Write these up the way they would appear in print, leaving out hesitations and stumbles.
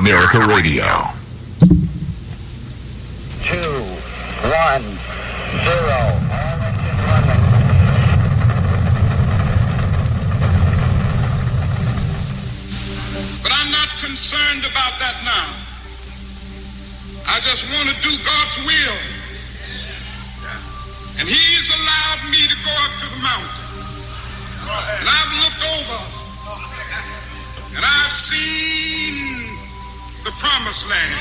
America Radio. 2, 1, 0. Concerned about that now. I just want to do God's will. And He's allowed me to go up to the mountain. And I've looked over and I've seen the promised land.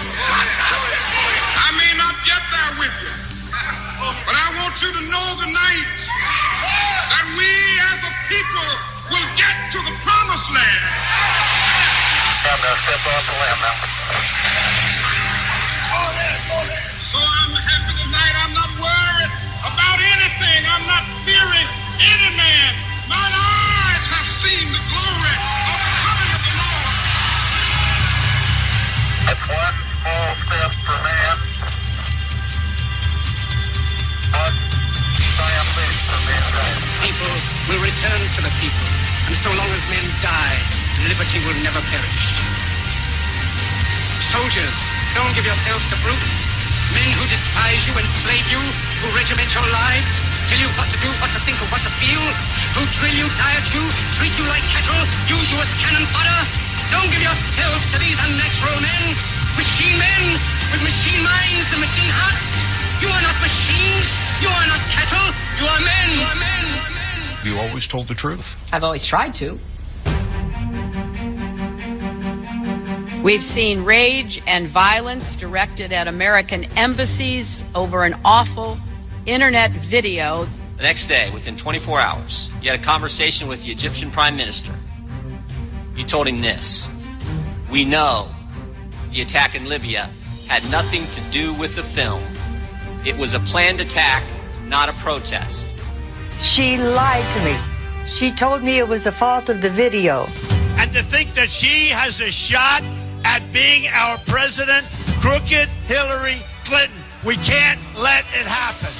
I may not get there with you, but I want you to know tonight that we as a people will get to the promised land. I'm going to step off the limb now. So I'm happy tonight. I'm not worried about anything. I'm not fearing any man. Mine eyes have seen the glory of the coming of the Lord. That's one small step for man, one giant leap for mankind. People will return to the people, and so long as men die, liberty will never perish. Soldiers, don't give yourselves to brutes, men who despise you, enslave you, who regiment your lives, tell you what to do, what to think, or what to feel, who drill you, diet you, treat you like cattle, use you as cannon fodder. Don't give yourselves to these unnatural men with machine minds and machine hearts. You are not machines, you are not cattle, you are men. You are men. You always told the truth. I've always tried to. We've seen rage and violence directed at American embassies over an awful internet video. The next day, within 24 hours, you had a conversation with the Egyptian Prime Minister. You told him this: we know the attack in Libya had nothing to do with the film. It was a planned attack, not a protest. She lied to me. She told me it was the fault of the video. And to think that she has a shot at being our president, crooked Hillary Clinton. We can't let it happen.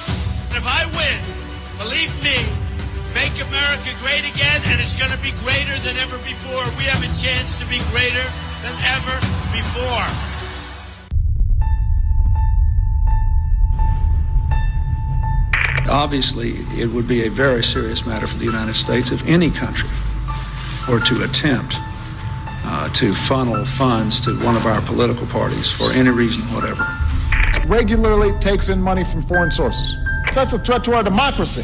If I win, believe me, make America great again, and it's going to be greater than ever before. We have a chance to be greater than ever before. Obviously, it would be a very serious matter for the United States if any country were to attempt to funnel funds to one of our political parties for any reason whatever. Regularly takes in money from foreign sources. That's a threat to our democracy.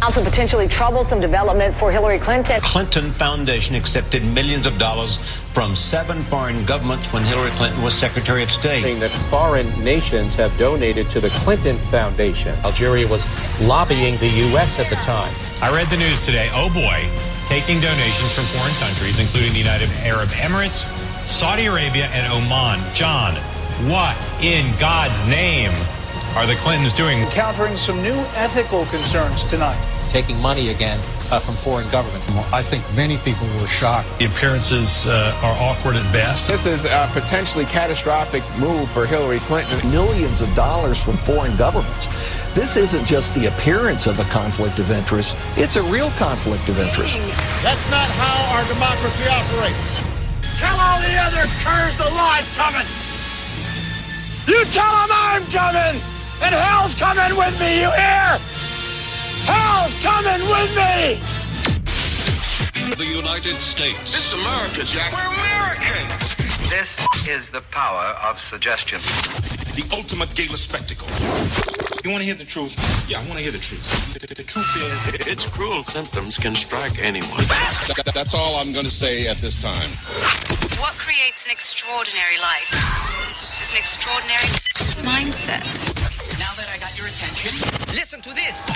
Also potentially troublesome development for Hillary Clinton. Clinton Foundation accepted millions of dollars from 7 foreign governments when Hillary Clinton was Secretary of State. Saying that foreign nations have donated to the Clinton Foundation. Algeria was lobbying the U.S. at the time. I read the news today. Oh boy. Taking donations from foreign countries, including the United Arab Emirates, Saudi Arabia, and Oman. John, what in God's name are the Clintons doing? Encountering some new ethical concerns tonight. Taking money again from foreign governments. I think many people were shocked. The appearances are awkward at best. This is a potentially catastrophic move for Hillary Clinton. Millions of dollars from foreign governments. This isn't just the appearance of a conflict of interest. It's a real conflict of interest. That's not how our democracy operates. Tell all the other curs the law's coming. You tell them I'm coming, and hell's coming with me, you hear? Hell's coming with me! The United States. This is America, Jack. We're Americans. This is the power of suggestion. The ultimate gala spectacle. You want to hear the truth? Yeah, I want to hear the truth. The truth is, Its cruel symptoms can strike anyone. That's all I'm going to say at this time. What creates an extraordinary life is an extraordinary mindset. Now that I got your attention, listen to this.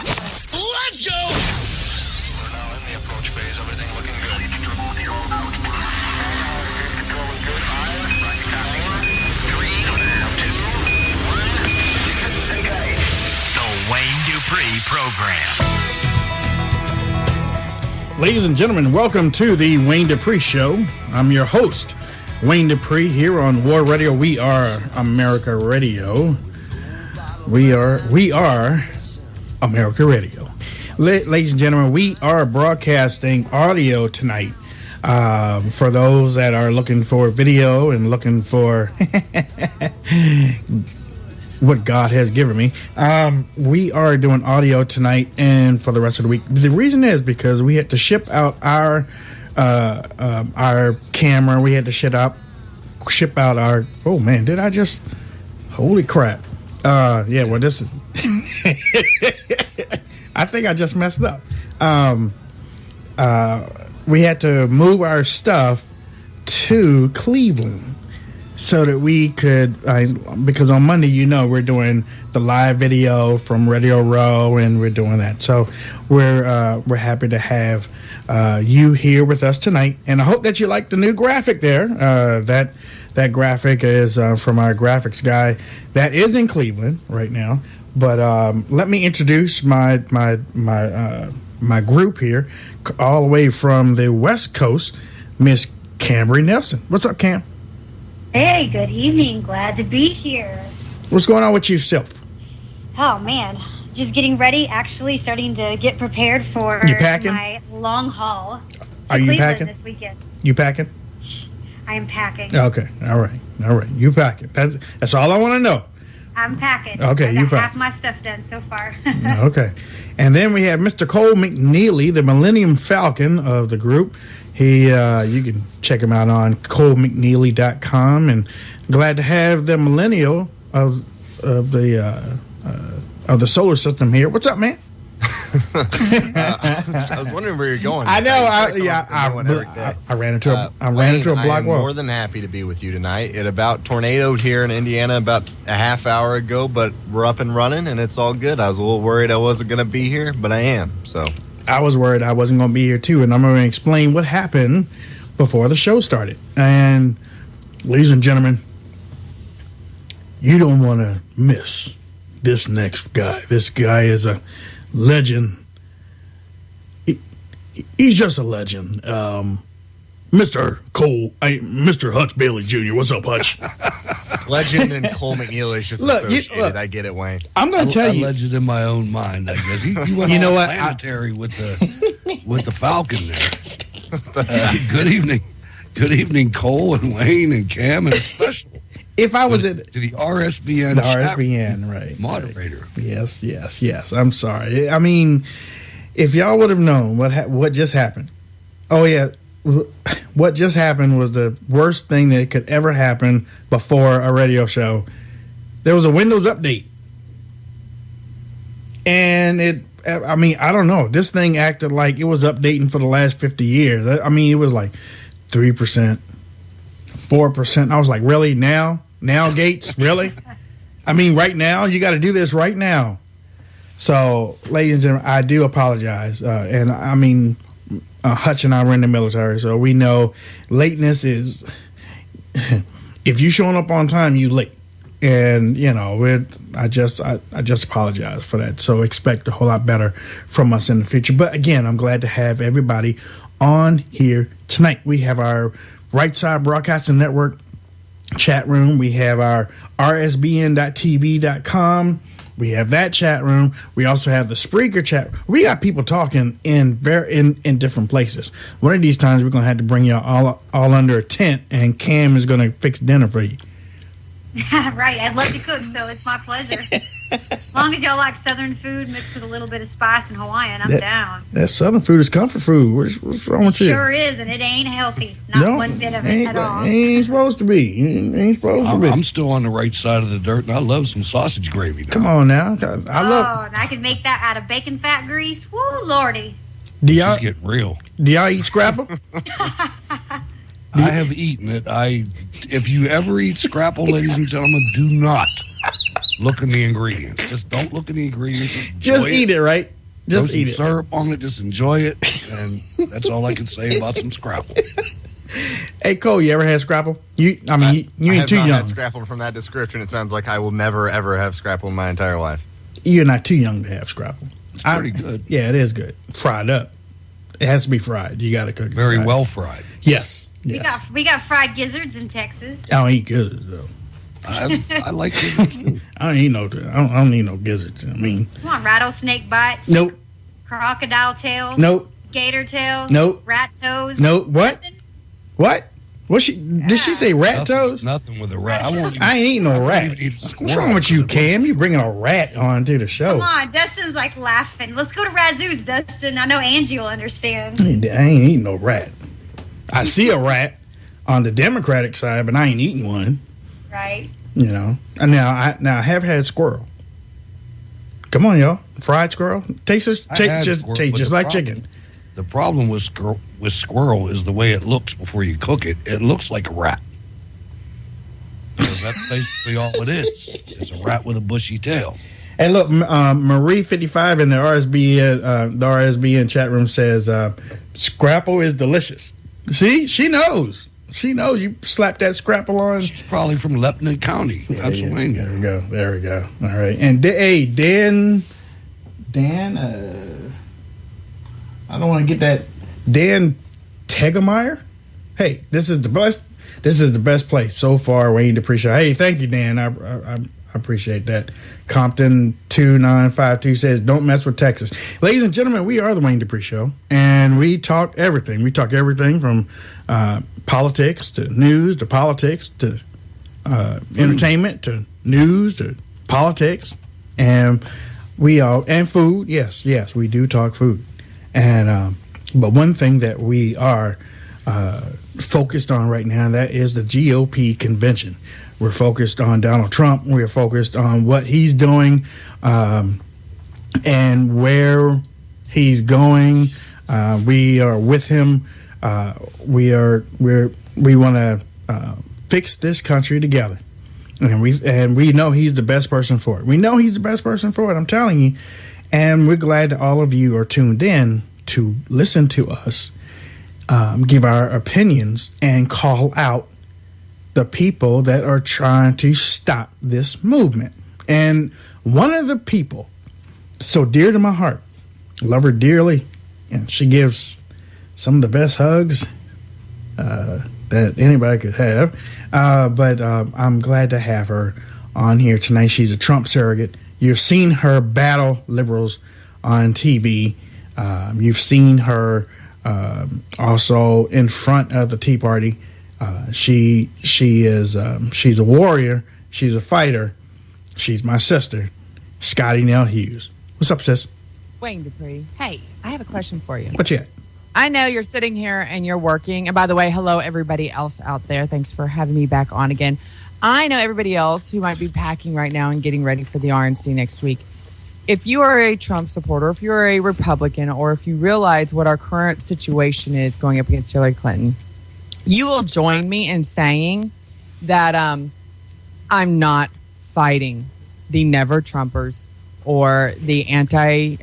Let's go! We're now in the approach phase. Everything looking good. Control is good. 5, right, copy. 3, 2, 1. Okay. The Wayne Dupree Program. Ladies and gentlemen, welcome to the Wayne Dupree Show. I'm your host, Wayne Dupree, here on War Radio. We are America Radio. We are America Radio. Ladies and gentlemen, we are broadcasting audio tonight For those that are looking for video and looking for what God has given me, we are doing audio tonight and for the rest of the week. The reason is because we had to ship out our camera. We had to ship out our. Oh man, did I just? Holy crap! Yeah. Well, this is. I think I just messed up. We had to move our stuff to Cleveland so that we could, because on Monday, we're doing the live video from Radio Row, and we're doing that. So we're happy to have you here with us tonight, and I hope that you like the new graphic there. That graphic is from our graphics guy that is in Cleveland right now. But let me introduce my group here, all the way from the West Coast, Miss Camry Nelson. What's up, Cam? Hey, good evening. Glad to be here. What's going on with yourself? Oh, man. Just getting ready. Actually, starting to get prepared for my long haul. Are you packing? This weekend. You packing? I am packing. Okay. All right. You packing. That's all I want to know. I'm packing. Okay, I got half my stuff done so far. Okay. And then we have Mr. Cole McNeely, the Millennium Falcon of the group. He, you can check him out on ColeMcNeely.com, and glad to have the millennial of the solar system here. What's up, man? I was wondering where you're going. I know. I ran into a block wall. I'm more than happy to be with you tonight. It about tornadoed here in Indiana about a half hour ago, but we're up and running, and it's all good. I was a little worried I wasn't going to be here, but I am. So I was worried I wasn't going to be here too, and I'm going to explain what happened before the show started. And ladies and gentlemen, you don't want to miss this next guy. This guy is a legend. He's just a legend. Mr. Hutch Bailey Jr. What's up, Hutch? Legend and Cole McNeely is just associated. I get it, Wayne. I'm going to tell you. A legend in my own mind, I guess. You went planetary with the Falcon there. Good evening. Good evening, Cole and Wayne and Cam, and especially if I was to the RSBN, right, moderator. Right. Yes. I'm sorry. I mean, if y'all would have known what just happened. Oh yeah, what just happened was the worst thing that could ever happen before a radio show. There was a Windows update, and I don't know. This thing acted like it was updating for the last 50 years. I mean, it was like 3%. 4%. I was like, really? Now, Gates? Really? I mean, right now? You got to do this right now. So, ladies and gentlemen, I do apologize. And I mean, Hutch and I were in the military, so we know lateness is, if you showing up on time, you late. And, I just apologize for that. So expect a whole lot better from us in the future. But again, I'm glad to have everybody on here tonight. We have our Right Side Broadcasting Network chat room. We have our RSBN.TV.com. We have that chat room. We also have the Spreaker chat. We got people talking in different places. One of these times we're gonna have to bring y'all all under a tent, and Cam is gonna fix dinner for you. Right, I'd love to cook, so it's my pleasure. As long as y'all like Southern food mixed with a little bit of spice and Hawaiian, I'm down. That Southern food is comfort food. What's wrong with you? Sure is, and it ain't healthy. Not one bit of it at all. It ain't supposed to be. I'm still on the right side of the dirt, and I love some sausage gravy now. Come on now. And I can make that out of bacon fat grease. Woo, Lordy. This is getting real. Do y'all eat scrapple? I have eaten it. If you ever eat scrapple, ladies and gentlemen, do not look in the ingredients. Just don't look in the ingredients. Just eat it, right? Just eat it. Syrup on it. Just enjoy it. And that's all I can say about some scrapple. Hey, Cole, you ever had scrapple? You ain't too young. I have not had scrapple from that description. It sounds like I will never, ever have scrapple in my entire life. You're not too young to have scrapple. It's pretty good. Yeah, it is good. Fried up. It has to be fried. You got to cook it. Very well fried. Yes. We got fried gizzards in Texas. I don't eat gizzards though. I like gizzards too. I don't need no gizzards. I mean, come on, rattlesnake bites. Nope. Crocodile tail. Nope. Gator tail? Nope. Rat toes? Nope. What? Nothing? What? What did she say? Rat toes? Nothing with a rat. I ain't eating no rat. What's wrong with you, Cam? You bringing a rat onto the show? Come on, Dustin's like laughing. Let's go to Razoo's, Dustin. I know Angie will understand. I ain't eating no rat. I see a rat on the Democratic side, but I ain't eating one. Right. You know. And now I have had squirrel. Come on, y'all. Fried squirrel tastes just like chicken. The problem with squirrel is the way it looks before you cook it. It looks like a rat. So that's basically all it is. It's a rat with a bushy tail. And look, Marie55 in the RSBN chat room says scrapple is delicious. See, she knows. She knows. You slap that scrapple on. She's probably from Lebanon County, Pennsylvania. Yeah. There we go. All right. And Dan. I don't want to get that. Dan Tegemeyer. Hey, this is the best place so far. Wayne Dupree Show. Hey, thank you, Dan. I appreciate that. Compton 2952 says, "Don't mess with Texas." Ladies and gentlemen, we are the Wayne Dupree Show, and we talk everything. We talk everything from politics to news to politics to entertainment to news to politics, and and food. Yes, we do talk food. And but one thing that we are focused on right now, that is the GOP convention. We're focused on Donald Trump. We're focused on what he's doing and where he's going. We are with him. We want to fix this country together, and we know he's the best person for it. We know he's the best person for it. I'm telling you. And we're glad that all of you are tuned in to listen to us, give our opinions, and call out the people that are trying to stop this movement. And one of the people so dear to my heart, love her dearly, and she gives some of the best hugs that anybody could have. But I'm glad to have her on here tonight. She's a Trump surrogate. You've seen her battle liberals on TV. You've seen her also in front of the Tea Party. She's a warrior. She's a fighter. She's my sister, Scotty Nell Hughes. What's up, sis? Wayne Dupree. Hey, I have a question for you. What you got? I know you're sitting here and you're working. And by the way, hello, everybody else out there. Thanks for having me back on again. I know everybody else who might be packing right now and getting ready for the RNC next week. If you are a Trump supporter, if you're a Republican, or if you realize what our current situation is going up against Hillary Clinton, you will join me in saying that I'm not fighting the Never Trumpers or the anti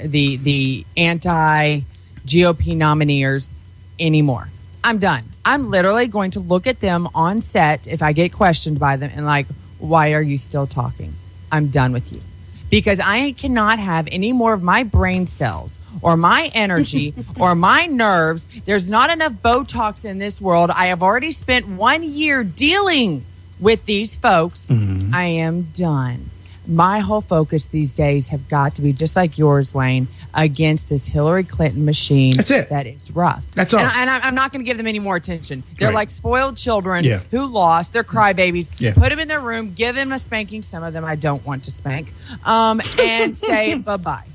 GOP nomineers anymore. I'm done. I'm literally going to look at them on set if I get questioned by them and like, why are you still talking? I'm done with you. Because I cannot have any more of my brain cells or my energy or my nerves. There's not enough Botox in this world. I have already spent 1 year dealing with these folks. Mm-hmm. I am done. My whole focus these days have got to be just like yours, Wayne, against this Hillary Clinton machine. That's it. That is rough. That's all. And I'm not going to give them any more attention. They're right. like spoiled children yeah. who lost. They're crybabies. Yeah. Put them in their room. Give them a spanking. Some of them I don't want to spank. And say bye-bye.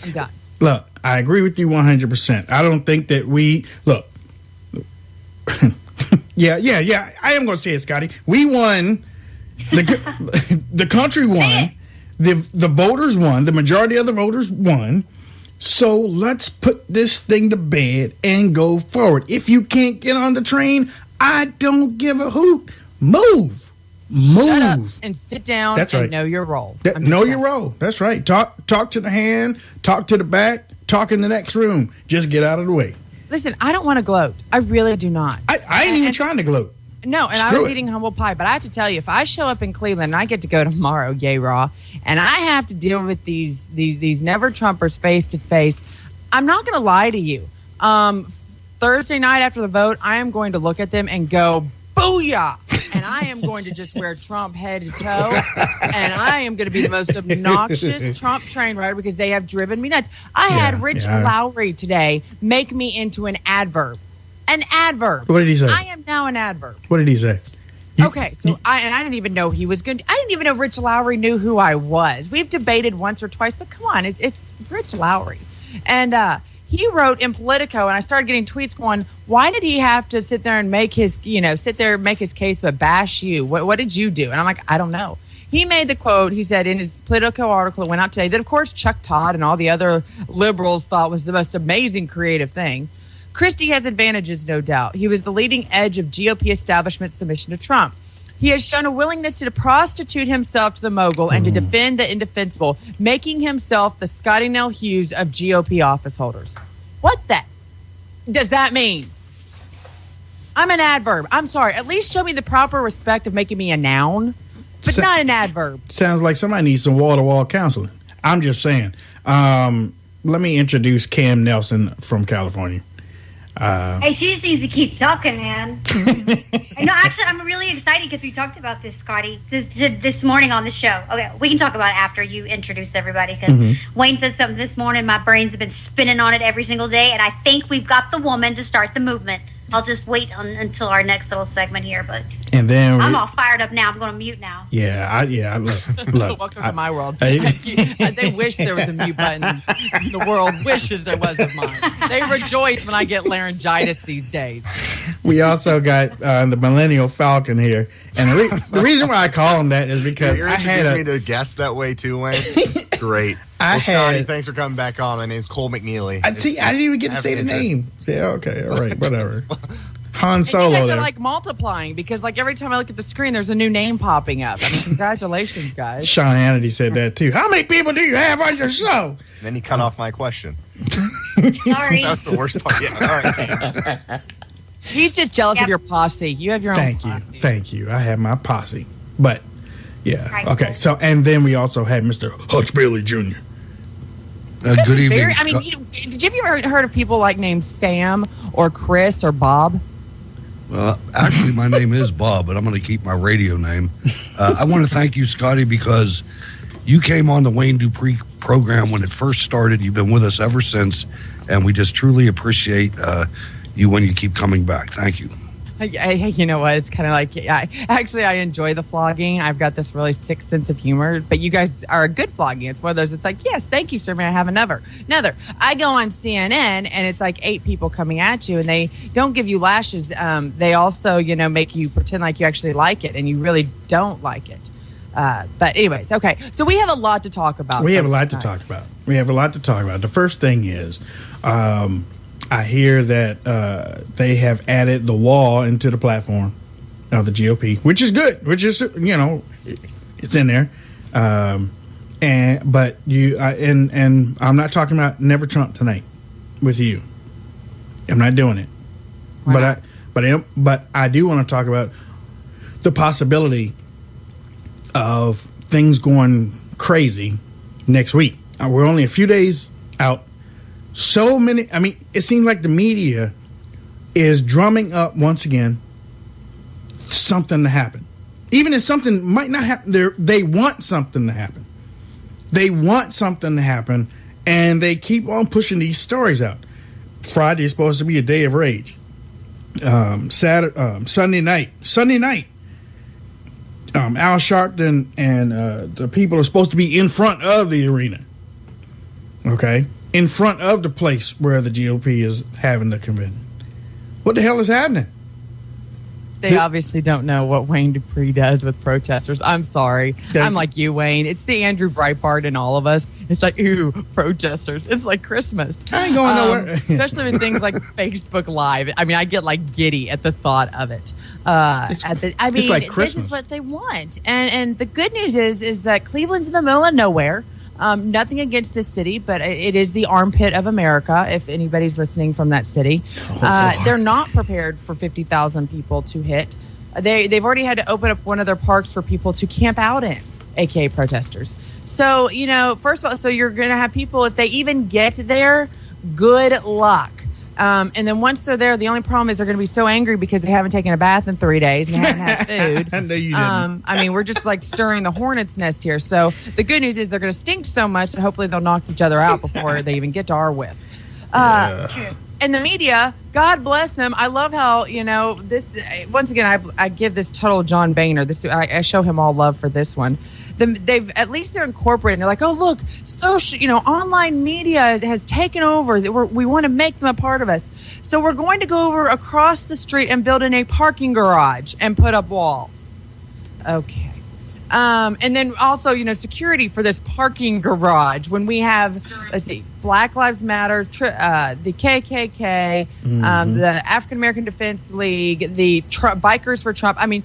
I'm done. Look, I agree with you 100%. I don't think that we... Look. Yeah. I am going to say it, Scotty. We won... The country won. The voters won. The majority of the voters won. So let's put this thing to bed and go forward. If you can't get on the train, I don't give a hoot. Move. Shut up and sit down. That's right. And know your role. Know your role. That's right. Talk to the hand. Talk to the back. Talk in the next room. Just get out of the way. Listen, I don't want to gloat. I really do not. I ain't even trying to gloat. No, and I was eating humble pie, but I have to tell you, if I show up in Cleveland and I get to go tomorrow, yay raw, and I have to deal with these Never Trumpers face to face, I'm not going to lie to you. Thursday night after the vote, I am going to look at them and go, booyah, and I am going to just wear Trump head to toe, and I am going to be the most obnoxious Trump train rider because they have driven me nuts. I had Rich Lowry today make me into an adverb. An adverb. What did he say? I am now an adverb. What did he say? I didn't even know he was good. I didn't even know Rich Lowry knew who I was. We've debated once or twice, but come on, it's Rich Lowry. And he wrote in Politico, and I started getting tweets going, why did he have to sit there and make his case but bash you? What did you do? And I'm like, I don't know. He made the quote, he said in his Politico article that went out today, that of course Chuck Todd and all the other liberals thought was the most amazing creative thing. Christie has advantages, no doubt. He was the leading edge of GOP establishment submission to Trump. He has shown a willingness to prostitute himself to the mogul and to defend the indefensible, making himself the Scottie Nell Hughes of GOP office holders. What does that mean? I'm an adverb. I'm sorry. At least show me the proper respect of making me a noun, but not an adverb. Sounds like somebody needs some wall-to-wall counseling. I'm just saying. Let me introduce Cam Nelson from California. Hey, she just needs to keep talking, man. No, actually, I'm really excited because we talked about this, Scotty, this morning on the show. Okay, we can talk about it after you introduce everybody because Wayne said something this morning. My brains have been spinning on it every single day, and I think we've got the woman to start the movement. I'll just wait until our next little segment here, but and then I'm all fired up now. I'm going to mute now. Look, welcome to my world. They wish there was a mute button. The world wishes there was of mine. They rejoice when I get laryngitis these days. We also got the Millennial Falcon here, and the reason why I call him that is because you're introducing me to guests that way too, Wayne. Great. Scotty, thanks for coming back on. My name's Cole McNeely. I didn't even get to say the name. Okay, all right, whatever. Han Solo. And you guys there. are like multiplying because like every time I look at the screen, there's a new name popping up. I mean, congratulations, guys. Sean Hannity said that too. How many people do you have on your show? And then he cut off my question. Sorry. That's the worst part. Yeah. All right. He's just jealous of your posse. You have your own posse. Thank you. I have my posse. But yeah. Right. Okay. So and then we also had Mr. Hutch Bailey Jr. Good evening. Did you ever heard of people like named Sam or Chris or Bob? Well, actually, my name is Bob, but I'm going to keep my radio name. I want to thank you, Scotty, because you came on the Wayne Dupree program when it first started. You've been with us ever since, and we just truly appreciate you when you keep coming back. Thank you. You know what? It's kind of like, I enjoy the flogging. I've got this really sick sense of humor, but you guys are a good flogging. It's one of those, it's like, yes, thank you, sir. May I have another? I go on CNN and it's like 8 people coming at you and they don't give you lashes. They also, make you pretend like you actually like it and you really don't like it. But anyways, okay. So we have a lot to talk about. We have a lot to talk about. The first thing is, I hear that they have added the wall into the platform of the GOP, which is good. Which is it's in there. But I'm not talking about Never Trump tonight with you. I'm not doing it. But I do want to talk about the possibility of things going crazy next week. We're only a few days out. So many, it seems like the media is drumming up once again something to happen. Even if something might not happen, they want something to happen. They want something to happen, and they keep on pushing these stories out. Friday is supposed to be a day of rage. Sunday night. Al Sharpton and the people are supposed to be in front of the arena. Okay? In front of the place where the GOP is having the convention. What the hell is happening? They obviously don't know what Wayne Dupree does with protesters. I'm sorry. I'm like you, Wayne. It's the Andrew Breitbart in all of us. It's like, ooh, protesters. It's like Christmas. I ain't going nowhere. Especially with things like Facebook Live. I get like giddy at the thought of it. It's like Christmas. This is what they want. And the good news is that Cleveland's in the middle of nowhere. Nothing against this city, but it is the armpit of America, if anybody's listening from that city. They're not prepared for 50,000 people to hit. They've already had to open up one of their parks for people to camp out in, aka protesters. So, first of all, so you're going to have people, if they even get there, good luck. And then once they're there, the only problem is they're going to be so angry because they haven't taken a bath in 3 days and haven't had food. I know you didn't. I mean, we're just like stirring the hornet's nest here. So the good news is they're going to stink so much that hopefully they'll knock each other out before they even get to our whiff. And the media, God bless them. I love how, this, once again, I give this total John Boehner. I show him all love for this one. At least they're incorporating. They're like, oh, look, social, online media has taken over. We want to make them a part of us. So we're going to go over across the street and build in a parking garage and put up walls. Okay. And then also, security for this parking garage when we have, let's see, Black Lives Matter, the KKK, the African American Defense League, the Bikers for Trump. I mean,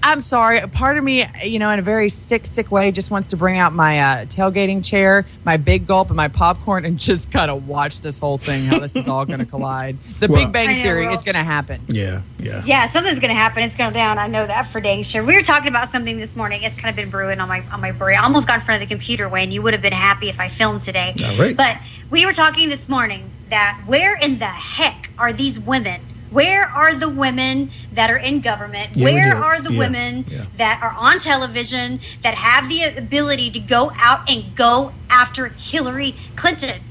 I'm sorry. Part of me, in a very sick way, just wants to bring out my tailgating chair, my Big Gulp, and my popcorn and just kind of watch this whole thing, how this is all going to collide. The Big Bang Theory is going to happen. Yeah. Yeah, something's going to happen. It's going down. I know that for dang sure. We were talking about something this morning. It's kind of been brewing on my brain. I almost got in front of the computer, Wayne. You would have been happy if I filmed today. All right. But we were talking this morning that where in the heck are these women? Where are the women that are in government? Where are the women that are on television that have the ability to go out and go after Hillary Clinton?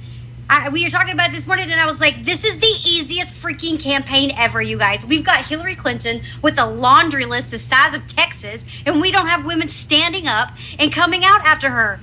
We were talking about it this morning, and I was like, this is the easiest freaking campaign ever, you guys. We've got Hillary Clinton with a laundry list the size of Texas, and we don't have women standing up and coming out after her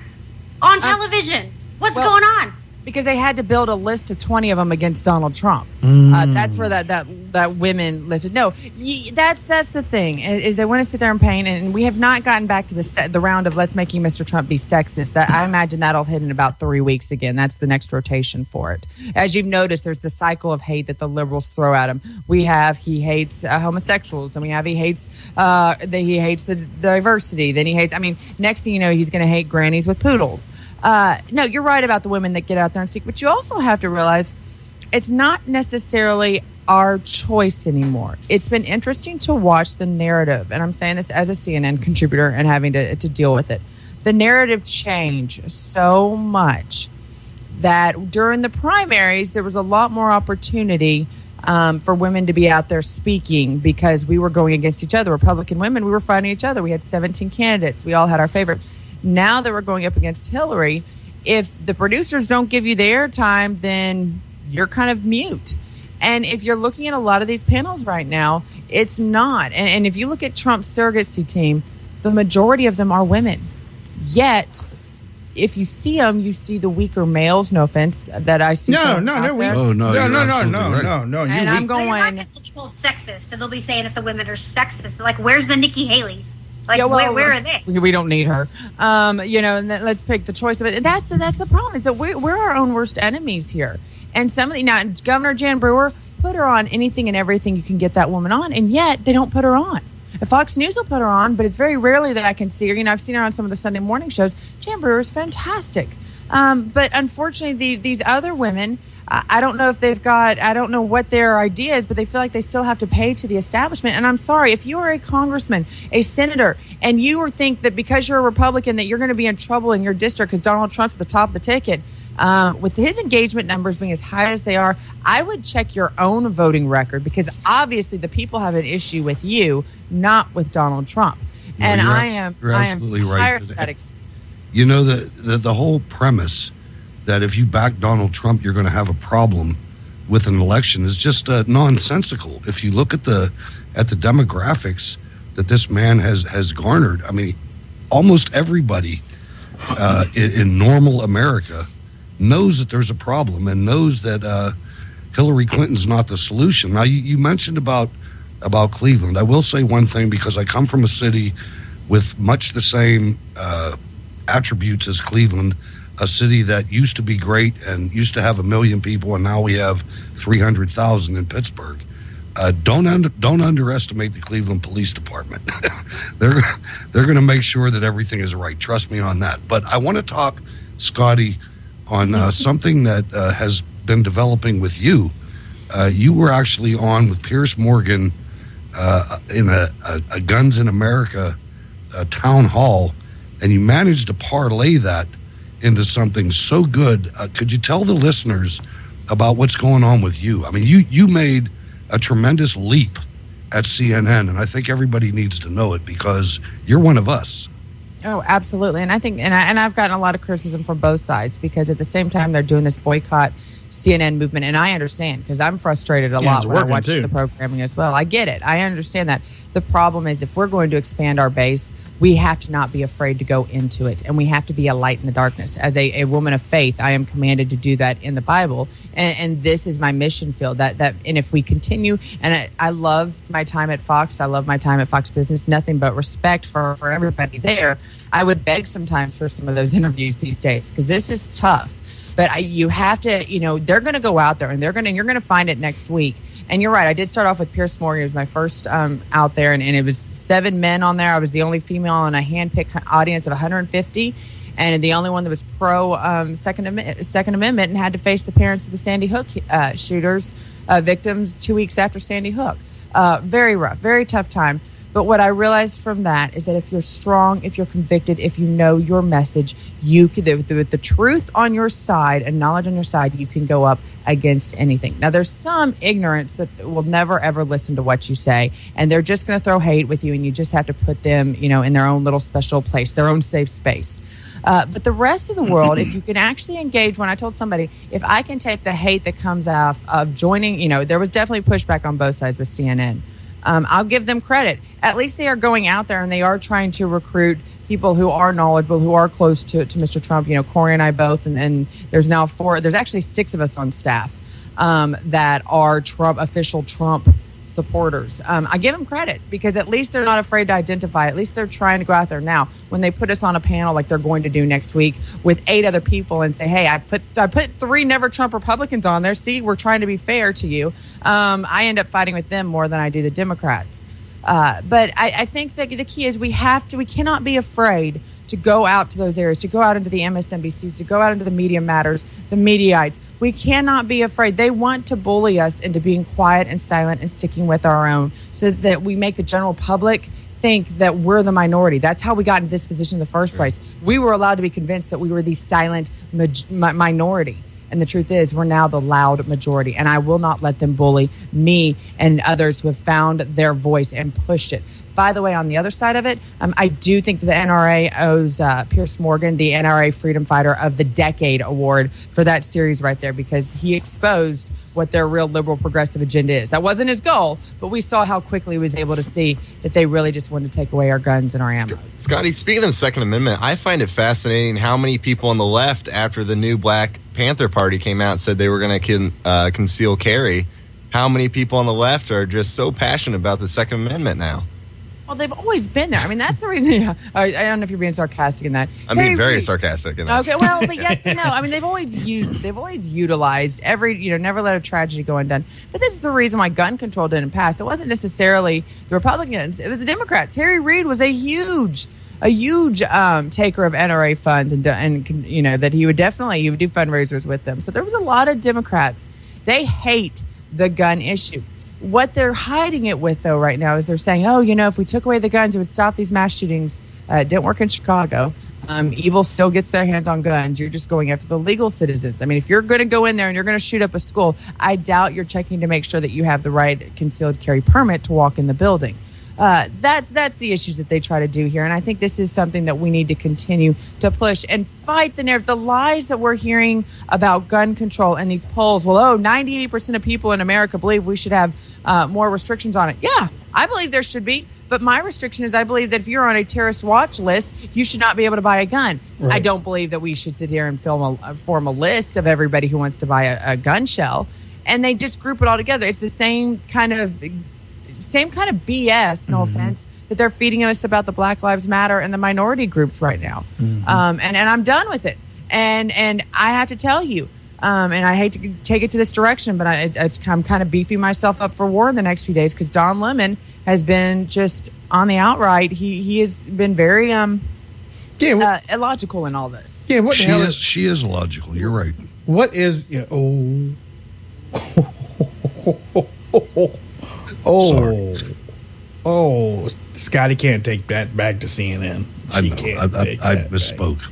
on television. What's going on? Because they had to build a list of 20 of them against Donald Trump. That's where that women listed. No, that's the thing is they want to sit there and paint, and we have not gotten back to the round of let's make Mr. Trump be sexist. That I imagine that'll hit in about 3 weeks again. That's the next rotation for it. As you've noticed, there's the cycle of hate that the liberals throw at him. We have he hates homosexuals, then we have he hates the diversity, then he hates. I mean, next thing you know, he's going to hate grannies with poodles. No, you're right about the women that get out there and speak, but you also have to realize it's not necessarily our choice anymore. It's been interesting to watch the narrative, and I'm saying this as a CNN contributor and having to deal with it. The narrative changed so much that during the primaries, there was a lot more opportunity for women to be out there speaking because we were going against each other. Republican women, we were fighting each other. We had 17 candidates. We all had our favorite. Now that we're going up against Hillary, if the producers don't give you the airtime, then you're kind of mute. And if you're looking at a lot of these panels right now, it's not. And if you look at Trump's surrogacy team, the majority of them are women. Yet, if you see them, you see the weaker males. No offense that I see. No, they're weak. No. And I'm going. Sexist, and they'll be saying if the women are sexist, like where's the Nikki Haley? Like, where are they? We don't need her. And let's pick the choice of it. And that's the problem is that we're our own worst enemies here. And Governor Jan Brewer put her on anything and everything you can get that woman on, and yet they don't put her on. Fox News will put her on, but it's very rarely that I can see her. I've seen her on some of the Sunday morning shows. Jan Brewer is fantastic. But unfortunately, these other women, I don't know if I don't know what their idea is, but they feel like they still have to pay to the establishment. And I'm sorry, if you are a congressman, a senator, and you think that because you're a Republican that you're going to be in trouble in your district because Donald Trump's at the top of the ticket, with his engagement numbers being as high as they are, I would check your own voting record because obviously the people have an issue with you, not with Donald Trump. No, and I am tired of that excuse. The whole premise that if you back Donald Trump, you're going to have a problem with an election is just nonsensical. If you look at the demographics that this man has garnered, I mean, almost everybody in normal America knows that there's a problem and knows that Hillary Clinton's not the solution. Now, you mentioned about Cleveland. I will say one thing because I come from a city with much the same attributes as Cleveland, a city that used to be great and used to have 1 million people, and now we have 300,000 in Pittsburgh. Don't underestimate the Cleveland Police Department. They're going to make sure that everything is right. Trust me on that. But I want to talk, Scotty, on something that has been developing with you. You were actually on with Pierce Morgan in a Guns in America town hall, and you managed to parlay that into something so good. Could you tell the listeners about what's going on with you. I mean, you made a tremendous leap at CNN, and I think everybody needs to know it because you're one of us. Oh, absolutely. And I think, and I've gotten a lot of criticism from both sides because at the same time they're doing this boycott CNN movement, and I understand because I'm frustrated a lot when I watch the programming as well. I get it. I understand that. The problem is if we're going to expand our base, we have to not be afraid to go into it, and we have to be a light in the darkness. As a woman of faith, I am commanded to do that in the Bible, and this is my mission field. And if we continue, and I love my time at Fox, I love my time at Fox Business, nothing but respect for everybody there. I would beg sometimes for some of those interviews these days because this is tough. But you have to, they're going to go out there and you're going to find it next week. And you're right. I did start off with Piers Morgan. It was my first out there, and it was 7 men on there. I was the only female on a hand-picked audience of 150, and the only one that was pro Second Amendment and had to face the parents of the Sandy Hook shooters, victims 2 weeks after Sandy Hook. Very rough, very tough time. But what I realized from that is that if you're strong, if you're convicted, if you know your message, you can, with the truth on your side and knowledge on your side, you can go up against anything. Now, there's some ignorance that will never, ever listen to what you say, and they're just going to throw hate with you, and you just have to put them, in their own little special place, their own safe space. But the rest of the world, if you can actually engage, when I told somebody, if I can take the hate that comes out of joining, there was definitely pushback on both sides with CNN. I'll give them credit. At least they are going out there and they are trying to recruit people who are knowledgeable, who are close to Mr. Trump. Corey and I both, and there's now 4. There's actually 6 of us on staff that are official Trump supporters. I give them credit because at least they're not afraid to identify. At least they're trying to go out there now. When they put us on a panel like they're going to do next week with 8 other people and say, "Hey, I put 3 Never Trump Republicans on there. See, we're trying to be fair to you." I end up fighting with them more than I do the Democrats. But I think that the key is we cannot be afraid to go out to those areas, to go out into the MSNBCs, to go out into the Media Matters, the Mediaites. We cannot be afraid. They want to bully us into being quiet and silent and sticking with our own so that we make the general public think that we're the minority. That's how we got into this position in the first place. We were allowed to be convinced that we were the silent minority. And the truth is, we're now the loud majority. And I will not let them bully me and others who have found their voice and pushed it. By the way, on the other side of it, I do think that the NRA owes Piers Morgan the NRA Freedom Fighter of the Decade award for that series right there because he exposed what their real liberal progressive agenda is. That wasn't his goal, but we saw how quickly he was able to see that they really just wanted to take away our guns and our ammo. Scotty, speaking of the Second Amendment, I find it fascinating how many people on the left, after the new Black Panther Party came out and said they were going to conceal carry, how many people on the left are just so passionate about the Second Amendment now? Well, they've always been there. I mean, that's the reason. I don't know if you're being sarcastic in that. I mean, very sarcastic in that. Okay, well, but yes and no. I mean, they've always utilized never let a tragedy go undone. But this is the reason why gun control didn't pass. It wasn't necessarily the Republicans. It was the Democrats. Harry Reid was a huge taker of NRA funds, and that he would do fundraisers with them. So there was a lot of Democrats. They hate the gun issue. What they're hiding it with, though, right now is they're saying, if we took away the guns, it would stop these mass shootings. It didn't work in Chicago. Evil still gets their hands on guns. You're just going after the legal citizens. I mean, if you're going to go in there and you're going to shoot up a school, I doubt you're checking to make sure that you have the right concealed carry permit to walk in the building. That's the issues that they try to do here. And I think this is something that we need to continue to push and fight the narrative. The lies that we're hearing about gun control and these polls. 98% of people in America believe we should have more restrictions on it. Yeah, I believe there should be. But my restriction is I believe that if you're on a terrorist watch list, you should not be able to buy a gun. Right. I don't believe that we should sit here and form a list of everybody who wants to buy a gun shell. And they just group it all together. It's the same kind of BS, no offense, that they're feeding us about the Black Lives Matter and the minority groups right now. And I'm done with it. And I have to tell you, and I hate to take it to this direction, but I'm kind of beefing myself up for war in the next few days because Don Lemon has been just on the outright. He has been very illogical in all this. Yeah, she is illogical. You're right. What is Scotty can't take that back to CNN. I misspoke.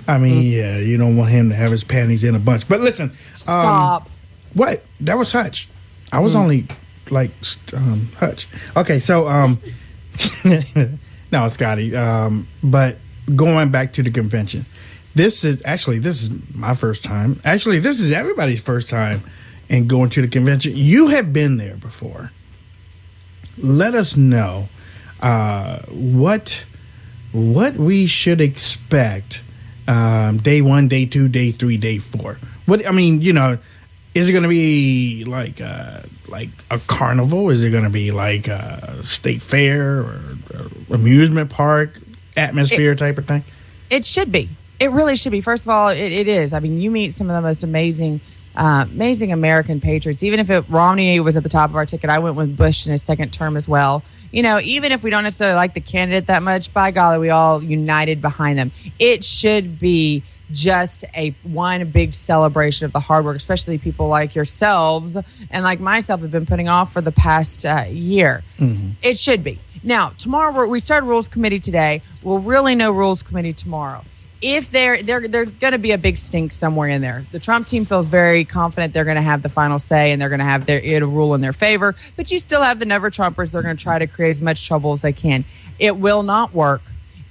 I mean, you don't want him to have his panties in a bunch. But listen, stop. What? That was Hutch. I was only like Hutch. Okay, so no, Scotty. But going back to the convention, this is my first time. Actually, this is everybody's first time in going to the convention. You have been there before. Let us know what we should expect. Day 1, day 2, day 3, day 4. What I mean, is it going to be like a carnival? Is it going to be like a state fair or amusement park atmosphere type of thing? It should be. It really should be. First of all, it is. I mean, you meet some of the most amazing American patriots. Even if Romney was at the top of our ticket, I went with Bush in his second term as well. Even if we don't necessarily like the candidate that much, by golly, we all united behind them. It should be just one big celebration of the hard work, especially people like yourselves and like myself have been putting off for the past year. Mm-hmm. It should be. Now, tomorrow, we start Rules Committee today. We'll really know Rules Committee tomorrow. If there's going to be a big stink somewhere in there. The Trump team feels very confident they're going to have the final say and they're going to have it'll rule in their favor. But you still have the Never Trumpers. They're going to try to create as much trouble as they can. It will not work.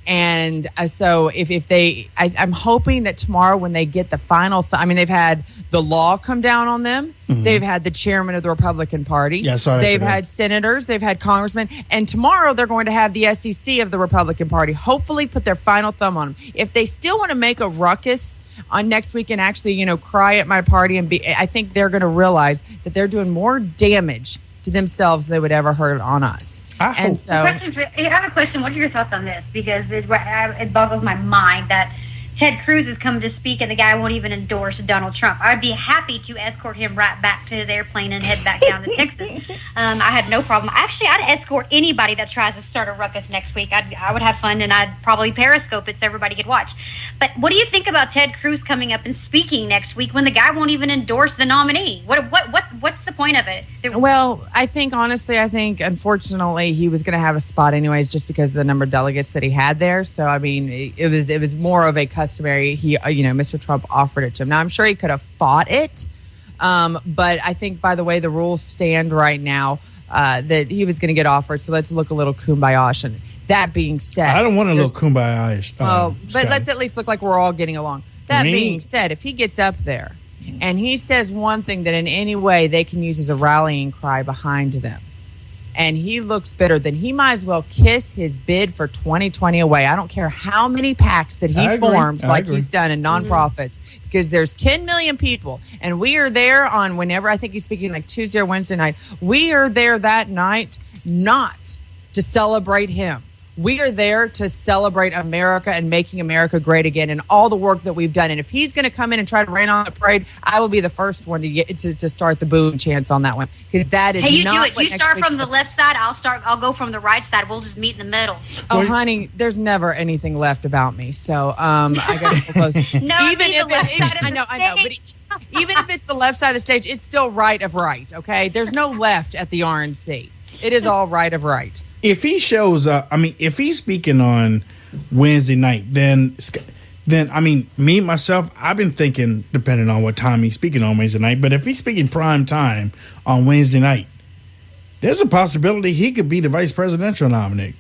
And so I'm hoping that tomorrow when they get the final, they've had the law come down on them. Mm-hmm. They've had the chairman of the Republican Party. Yeah, they've had senators. They've had congressmen. And tomorrow they're going to have the SEC of the Republican Party hopefully put their final thumb on them. If they still want to make a ruckus on next week and actually, cry at my party I think they're going to realize that they're doing more damage to themselves than they would ever hurt on us. I have a question. What are your thoughts on this? Because it boggles my mind that Ted Cruz has come to speak and the guy won't even endorse Donald Trump. I'd be happy to escort him right back to the airplane and head back down to Texas. I have no problem. Actually, I'd escort anybody that tries to start a ruckus next week. I would have fun and I'd probably Periscope it so everybody could watch. But what do you think about Ted Cruz coming up and speaking next week when the guy won't even endorse the nominee? What's the point of it? Well, I think unfortunately he was going to have a spot anyways just because of the number of delegates that he had there. So I mean, it was more of a customary. Mr. Trump offered it to him. Now I'm sure he could have fought it, but I think by the way the rules stand right now that he was going to get offered. So let's look a little kumbaya-ish. And that being said, I don't want to look kumbaya-ish. But let's at least look like we're all getting along. That being said, if he gets up there and he says one thing that in any way they can use as a rallying cry behind them, and he looks bitter, then he might as well kiss his bid for 2020 away. I don't care how many PACs that he forms like he's done in nonprofits, because there's 10 million people, and we are there on whenever, I think he's speaking like Tuesday or Wednesday night. We are there that night not to celebrate him. We are there to celebrate America and making America great again and all the work that we've done. And if he's going to come in and try to rain on the parade, I will be the first one to start the boo chants on that one, because that is you do it. You start from the left side. I'll go from the right side. We'll just meet in the middle. Oh, honey, there's never anything left about me. So I guess we'll close. No, even if I know. But even if it's the left side of the stage, it's still right of right. Okay, there's no left at the RNC. It is all right of right. If he shows up, if he's speaking on Wednesday night, then me, myself, I've been thinking, depending on what time he's speaking on Wednesday night, but if he's speaking prime time on Wednesday night, there's a possibility he could be the vice presidential nominee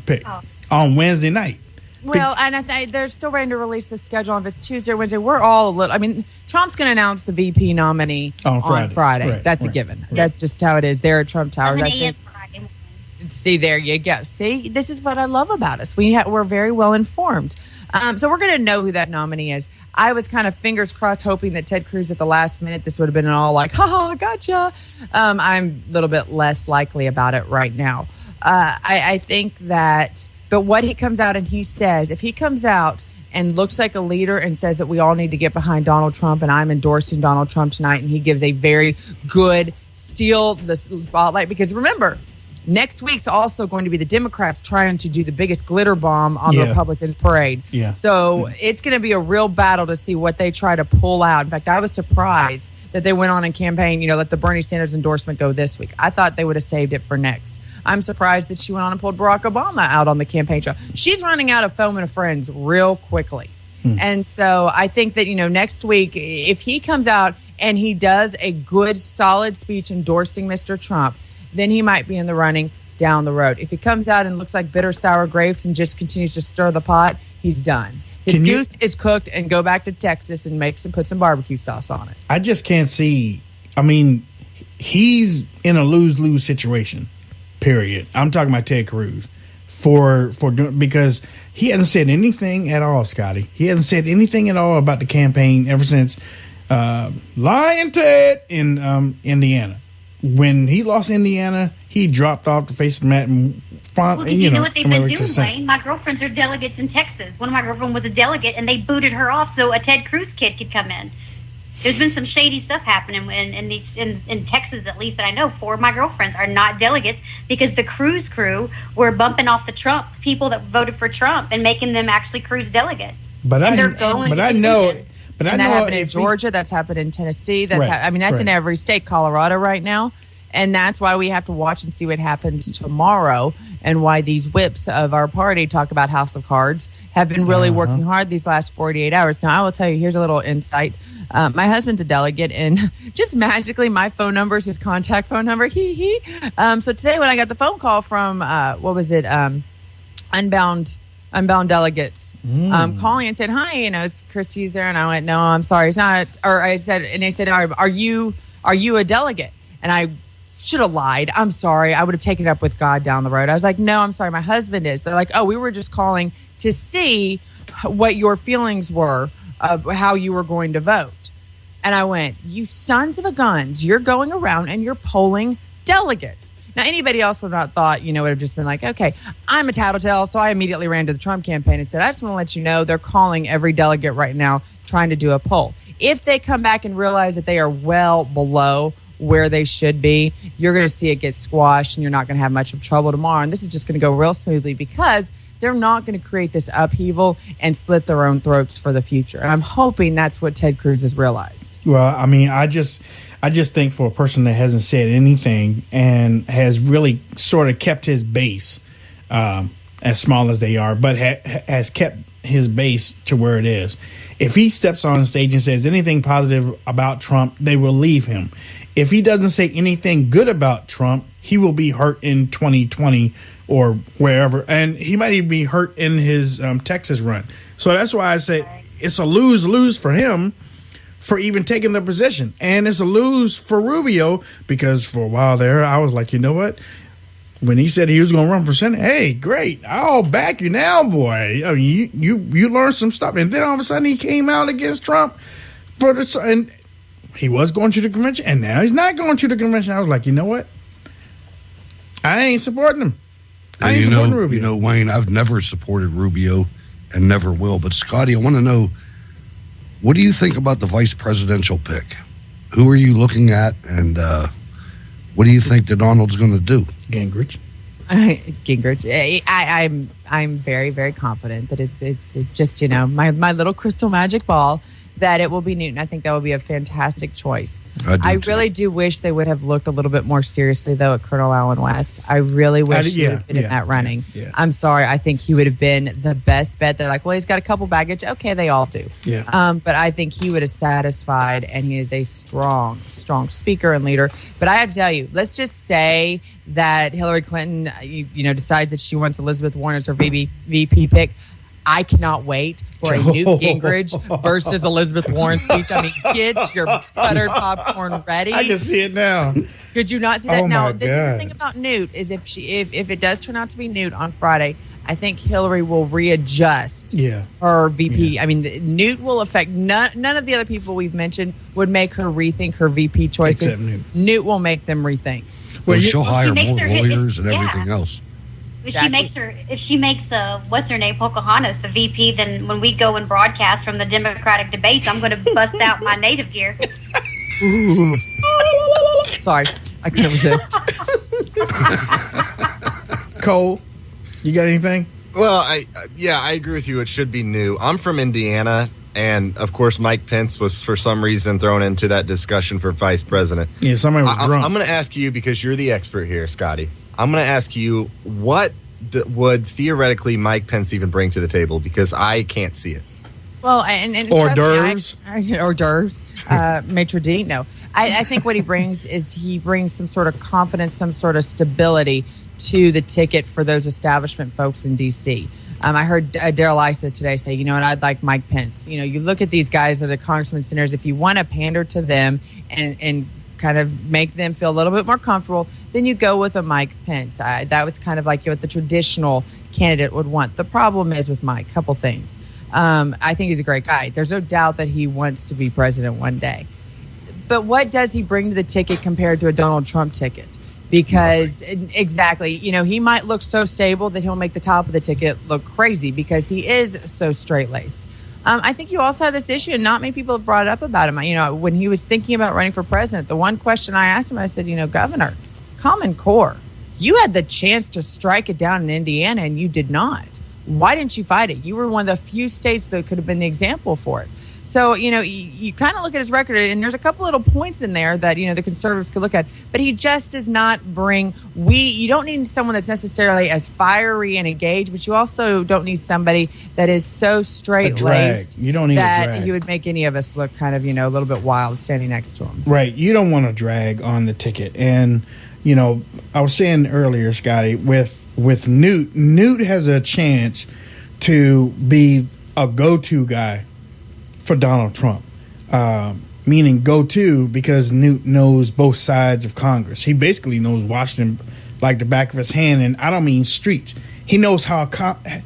pick on Wednesday night. Well, and they're still waiting to release the schedule. If it's Tuesday or Wednesday, we're all a little. Trump's going to announce the VP nominee on Friday. Right, That's a given. Right. That's just how it is. There at Trump Towers. See, there you go. See, this is what I love about us. We're very well informed. So we're going to know who that nominee is. I was kind of fingers crossed hoping that Ted Cruz at the last minute, this would have been all like, ha, gotcha. I'm a little bit less likely about it right now. I think that, but what he comes out and he says, if he comes out and looks like a leader and says that we all need to get behind Donald Trump and I'm endorsing Donald Trump tonight, and he gives a very good steal the spotlight, because remember, next week's also going to be the Democrats trying to do the biggest glitter bomb on the Republicans parade. Yeah. So it's going to be a real battle to see what they try to pull out. In fact, I was surprised that they went on and campaign, let the Bernie Sanders endorsement go this week. I thought they would have saved it for next. I'm surprised that she went on and pulled Barack Obama out on the campaign trail. She's running out of foam and friends real quickly. And so I think that, next week, if he comes out and he does a good, solid speech endorsing Mr. Trump, then he might be in the running down the road. If he comes out and looks like bitter, sour grapes and just continues to stir the pot, he's done. His goose is cooked, and go back to Texas and put some barbecue sauce on it. I just can't see. I mean, he's in a lose-lose situation. Period. I'm talking about Ted Cruz because he hasn't said anything at all, Scotty. He hasn't said anything at all about the campaign ever since lying Ted in Indiana. When he lost Indiana, he dropped off the face of the mat and you know what they've been doing, Wayne? My girlfriends are delegates in Texas. One of my girlfriends was a delegate, and they booted her off so a Ted Cruz kid could come in. There's been some shady stuff happening in Texas, at least that I know. 4 of my girlfriends are not delegates because the Cruz crew were bumping off the Trump people that voted for Trump and making them actually Cruz delegates. That happened in Georgia. That's happened in Tennessee. That's in every state. Colorado right now. And that's why we have to watch and see what happens tomorrow, and why these whips of our party, talk about House of Cards, have been really working hard these last 48 hours. Now, I will tell you, here's a little insight. My husband's a delegate, and just magically, my phone number is his contact phone number. So today, when I got the phone call from Unbound Delegates, calling and said, "Hi, it's Chris Hughes there," and I went, "No, I'm sorry, it's not." Or I said, and they said, "Are you a delegate?" And I should have lied. I'm sorry. I would have taken it up with God down the road. I was like, "No, I'm sorry. My husband is." They're like, "Oh, we were just calling to see what your feelings were of how you were going to vote." And I went, "You sons of a guns, you're going around and you're polling delegates." Now, anybody else would have thought, would have just been like, "Okay, I'm a tattletale." So I immediately ran to the Trump campaign and said, "I just want to let you know they're calling every delegate right now trying to do a poll. If they come back and realize that they are well below where they should be, you're going to see it get squashed, and you're not going to have much of trouble tomorrow. And this is just going to go real smoothly because they're not going to create this upheaval and slit their own throats for the future." And I'm hoping that's what Ted Cruz has realized. Well, I mean, I just think for a person that hasn't said anything and has really sort of kept his base as small as they are, but has kept his base to where it is. If he steps on stage and says anything positive about Trump, they will leave him. If he doesn't say anything good about Trump, he will be hurt in 2020 or wherever. And he might even be hurt in his Texas run. So that's why I say it's a lose-lose for him for even taking the position. And it's a lose for Rubio because for a while there, I was like, you know what? When he said he was going to run for Senate, hey, great. I'll back you now, boy. I mean, you learned some stuff. And then all of a sudden he came out against Trump and he was going to the convention, and now he's not going to the convention. I was like, you know what? I ain't supporting him. I ain't supporting Rubio. Wayne, I've never supported Rubio and never will. But, Scotty, I want to know, what do you think about the vice presidential pick? Who are you looking at, and what do you think that Donald's going to do? Gingrich. I'm very, very confident that it's just, my little crystal magic ball, that it will be Newt. I think that would be a fantastic choice. I really do wish they would have looked a little bit more seriously, though, at Colonel Allen West. I really wish he would have been in that running. I'm sorry. I think he would have been the best bet. They're like, well, he's got a couple baggage. Okay, they all do. But I think he would have satisfied, and he is a strong, strong speaker and leader. But I have to tell you, let's just say that Hillary Clinton, decides that she wants Elizabeth Warren as her VP pick. I cannot wait for a Newt Gingrich versus Elizabeth Warren speech. I mean, get your buttered popcorn ready. I can see it now. Could you not see that? Now, this is the thing about Newt, is if it does turn out to be Newt on Friday, I think Hillary will readjust her VP. I mean, Newt will affect none of the other people we've mentioned would make her rethink her VP choices. Except Newt will make them rethink. Well, she'll hire more lawyers and everything else. If she makes what's her name, Pocahontas, the VP, then when we go and broadcast from the Democratic debates, I'm going to bust out my native gear. Sorry, I couldn't resist. Cole, you got anything? Well, I agree with you. It should be new. I'm from Indiana, and of course, Mike Pence was for some reason thrown into that discussion for vice president. Yeah, somebody was drunk. I'm going to ask you, because you're the expert here, Scotty. I'm going to ask you, what would theoretically Mike Pence even bring to the table? Because I can't see it. Well, and hors d'oeuvres. Hors d'oeuvres. Maitre d'. No. I think what he brings is he brings some sort of confidence, some sort of stability to the ticket for those establishment folks in D.C. I heard Daryl Issa today say, you know what, I'd like Mike Pence. You know, you look at these guys that are the congressmen, senators, if you want to pander to them and kind of make them feel a little bit more comfortable, then you go with a Mike Pence. That was kind of like what the traditional candidate would want. The problem is with Mike, a couple things. I think he's a great guy. There's no doubt that he wants to be president one day. But what does he bring to the ticket compared to a Donald Trump ticket? Because exactly, you know, he might look so stable that he'll make the top of the ticket look crazy because he is so straight-laced. I think you also have this issue, and not many people have brought up about him. You know, when he was thinking about running for president, the one question I asked him, I said, you know, Governor, Common Core, you had the chance to strike it down in Indiana, and you did not. Why didn't you fight it? You were one of the few states that could have been the example for it. So, you know, you kind of look at his record, and there's a couple little points in there that, you know, the conservatives could look at. But he just does not bring you don't need someone that's necessarily as fiery and engaged, but you also don't need somebody that is so straight-laced you don't need that he would make any of us look kind of, you know, a little bit wild standing next to him. Right. You don't want to drag on the ticket. And, you know, I was saying earlier, Scotty, with Newt has a chance to be a go-to guy for Donald Trump, meaning go-to because Newt knows both sides of Congress. He basically knows Washington like the back of his hand, and I don't mean streets. He knows how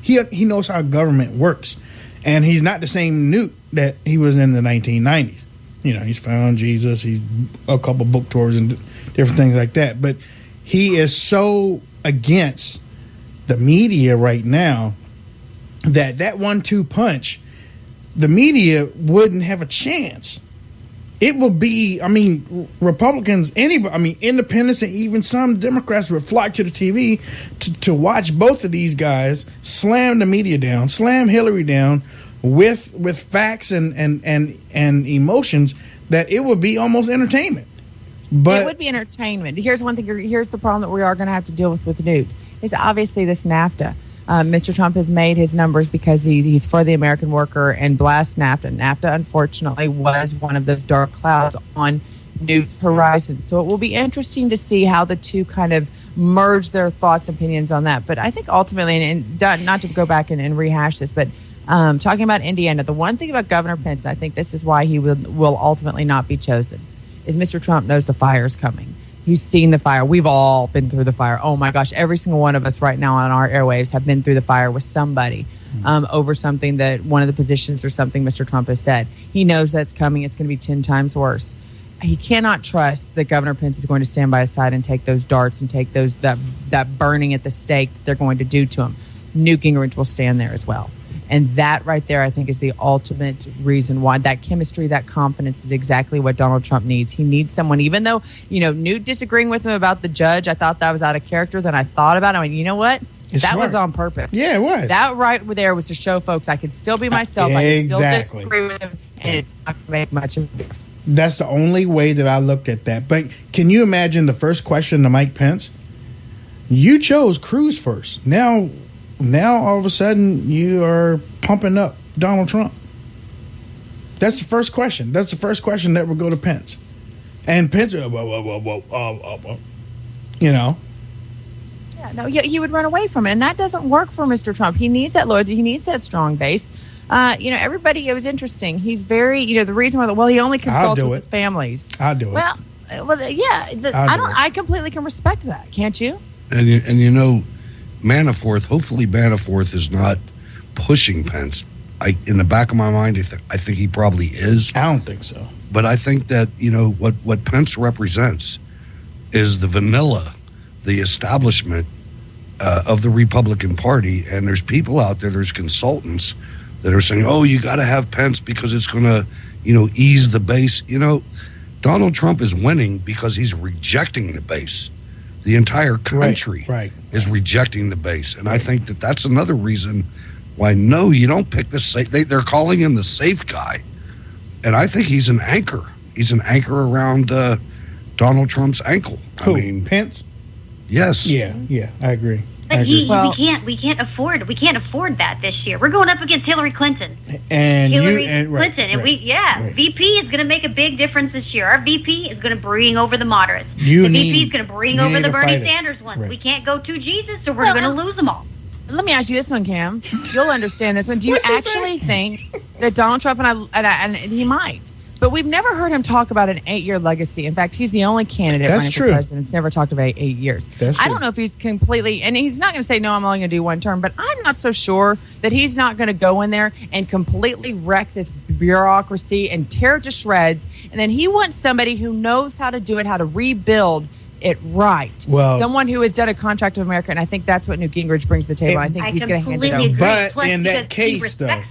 he knows how government works, and he's not the same Newt that he was in the 1990s. You know, he's found Jesus, he's a couple book tours and different things like that. But he is so against the media right now that 1-2 punch, the media wouldn't have a chance. It will be, I mean, Republicans, anybody, I mean, independents and even some Democrats would flock to the TV to watch both of these guys slam the media down, slam Hillary down with facts and emotions, that it would be almost entertainment. But it would be entertainment. Here's one thing. Here's the problem that we are going to have to deal with Newt is obviously this NAFTA. Mr. Trump has made his numbers because he's for the American worker and blast NAFTA. NAFTA, unfortunately, was one of those dark clouds on Newt's horizon. So it will be interesting to see how the two kind of merge their thoughts and opinions on that. But I think ultimately, and not to go back and rehash this, but talking about Indiana, the one thing about Governor Pence, I think this is why he will ultimately not be chosen, is Mr. Trump knows the fire's coming. He's seen the fire. We've all been through the fire. Oh, my gosh. Every single one of us right now on our airwaves have been through the fire with somebody over something that one of the positions or something Mr. Trump has said. He knows that's coming. It's going to be 10 times worse. He cannot trust that Governor Pence is going to stand by his side and take those darts and take those that burning at the stake that they're going to do to him. Newt Gingrich will stand there as well. And that right there, I think, is the ultimate reason why that chemistry, that confidence is exactly what Donald Trump needs. He needs someone, even though, you know, Newt disagreeing with him about the judge, I thought that was out of character. Then I thought about it. I went, you know what? It's that smart. was on purpose. Yeah, it was. That right there was to show folks I could still be myself. Exactly. I can still disagree with him, and it's not going to make much of a difference. That's the only way that I looked at that. But can you imagine the first question to Mike Pence? You chose Cruz first. Now all of a sudden you are pumping up Donald Trump. That's the first question. That's the first question that would go to Pence. And Pence, you know. Yeah, no, he would run away from it. And that doesn't work for Mr. Trump. He needs that loyalty. He needs that strong base. You know, everybody, it was interesting. He's very, you know, the reason why, he only consults with his families. I'll do it. Well, yeah. I completely can respect that. Can't you? And you know, hopefully Manafort is not pushing Pence. In the back of my mind, I think he probably is. I don't think so. But I think that, you know, what Pence represents is the vanilla, the establishment of the Republican Party. And there's people out there, there's consultants that are saying, oh, you got to have Pence because it's going to, you know, ease the base. You know, Donald Trump is winning because he's rejecting the base. The entire country is rejecting the base. And I think that that's another reason why, no, you don't pick the safe. They're calling him the safe guy. And I think he's an anchor. He's an anchor around Donald Trump's ankle. Who? I mean, Pence? Yes. Yeah, I agree. But we can't afford that this year. We're going up against Hillary Clinton. VP is going to make a big difference this year. Our VP is going to bring over the moderates. VP is going to bring over the Bernie Sanders ones. Right. We can't go to Jesus, or we're going to lose them all. Let me ask you this one, Cam. You'll understand this one. Do you actually think that Donald Trump and he might? But we've never heard him talk about an 8-year legacy. In fact, he's the only candidate running for president that's never talked about 8 years. I don't know if he's completely, and he's not going to say, no, I'm only going to do one term, but I'm not so sure that he's not going to go in there and completely wreck this bureaucracy and tear it to shreds. And then he wants somebody who knows how to do it, how to rebuild it right. Well, someone who has done a contract of America, and I think that's what Newt Gingrich brings to the table. I think he's going to hand it over. But in that case, though,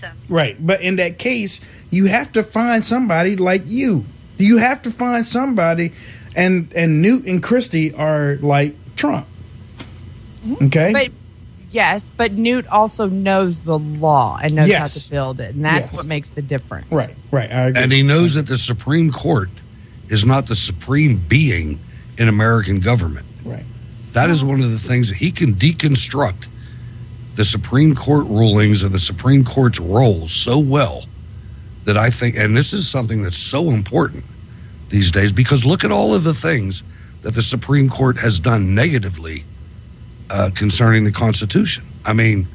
but in that case, you have to find somebody like you. You have to find somebody, and Newt and Christie are like Trump. Okay? But Newt also knows the law and knows how to build it, and that's what makes the difference. Right, I agree. And he knows that the Supreme Court is not the supreme being in American government. Right. That is one of the things that he can deconstruct the Supreme Court rulings and the Supreme Court's roles so well that I think, and this is something that's so important these days, because look at all of the things that the Supreme Court has done negatively concerning the Constitution. I mean,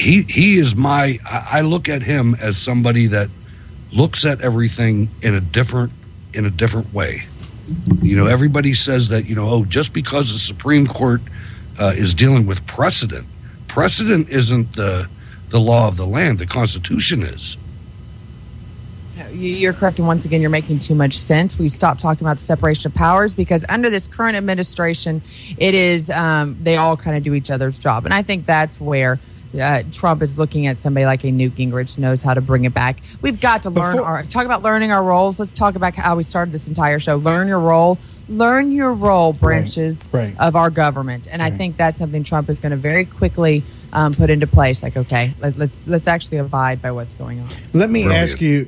he is I look at him as somebody that looks at everything in a different way. You know, everybody says that, just because the Supreme Court is dealing with precedent isn't the law of the land. The Constitution is. You're correct, and once again, you're making too much sense. We stopped talking about the separation of powers because under this current administration, it is they all kind of do each other's job, and I think that's where Trump is looking at somebody like a Newt Gingrich knows how to bring it back. We've got to talk about learning our roles. Let's talk about how we started this entire show. Learn your role, branches of our government, and I think that's something Trump is going to very quickly put into place. Like, okay, let's actually abide by what's going on. Let me ask you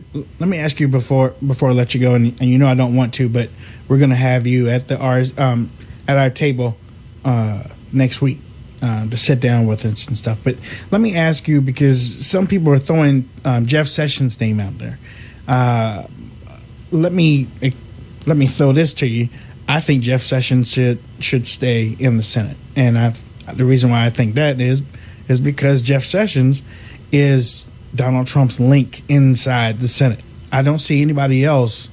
before I let you go, and I don't want to, but we're going to have you at at our table next week. To sit down with us and stuff. But let me ask you, because some people are throwing Jeff Sessions' name out there. Let me throw this to you. I think Jeff Sessions should stay in the Senate. And the reason why I think that is because Jeff Sessions is Donald Trump's link inside the Senate. I don't see anybody else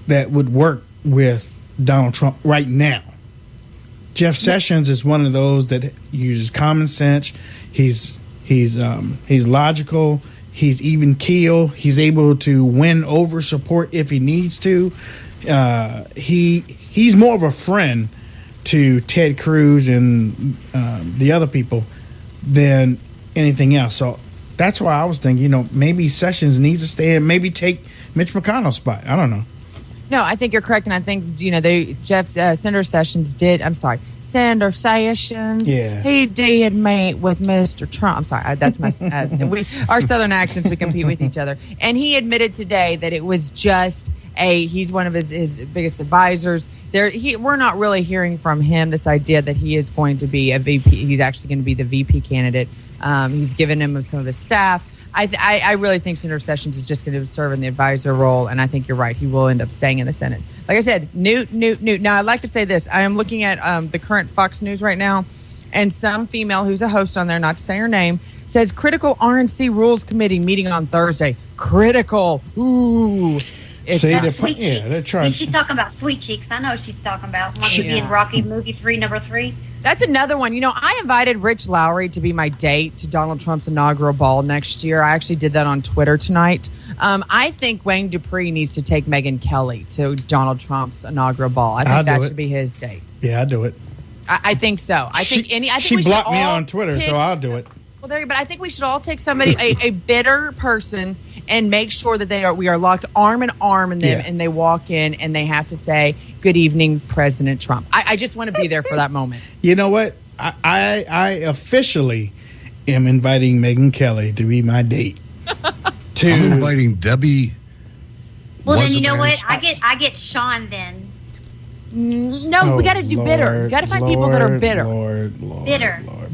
that would work with Donald Trump right now. Jeff Sessions is one of those that uses common sense. He's logical. He's even keel. He's able to win over support if he needs to. He's more of a friend to Ted Cruz and the other people than anything else. So that's why I was thinking, maybe Sessions needs to stay and maybe take Mitch McConnell's spot. I don't know. No, I think you're correct, and I think Senator Sessions did. I'm sorry, Senator Sessions. Yeah, he did meet with Mr. Trump. I'm sorry, that's my our Southern accents. We compete with each other, and he admitted today that it was just he's one of his biggest advisors. We're not really hearing from him this idea that he is going to be a VP. He's actually going to be the VP candidate. He's given him some of his staff. I really think Senator Sessions is just going to serve in the advisor role, and I think you're right. He will end up staying in the Senate. Like I said, Newt. Now, I'd like to say this. I am looking at the current Fox News right now, and some female who's a host on there, not to say her name, says critical RNC Rules Committee meeting on Thursday. Critical. Ooh. They're trying. She's talking about Sweet Cheeks. I know what she's talking about. Wants to be in Rocky movie 3, number 3. That's another one. I invited Rich Lowry to be my date to Donald Trump's inaugural ball next year. I actually did that on Twitter tonight. I think Wayne Dupree needs to take Megyn Kelly to Donald Trump's inaugural ball. I think that should be his date. Yeah, I'd do it. I think so. She blocked me on Twitter, so I'll do it. Well, but I think we should all take somebody, a bitter person, and make sure that we are locked arm in arm in them, and they walk in and they have to say, "Good evening, President Trump." I just want to be there for that moment. You know what? I officially am inviting Megyn Kelly to be my date. I'm inviting Debbie. Well, then you know what? I get Sean then. No, we got to do bitter. You got to find people that are bitter.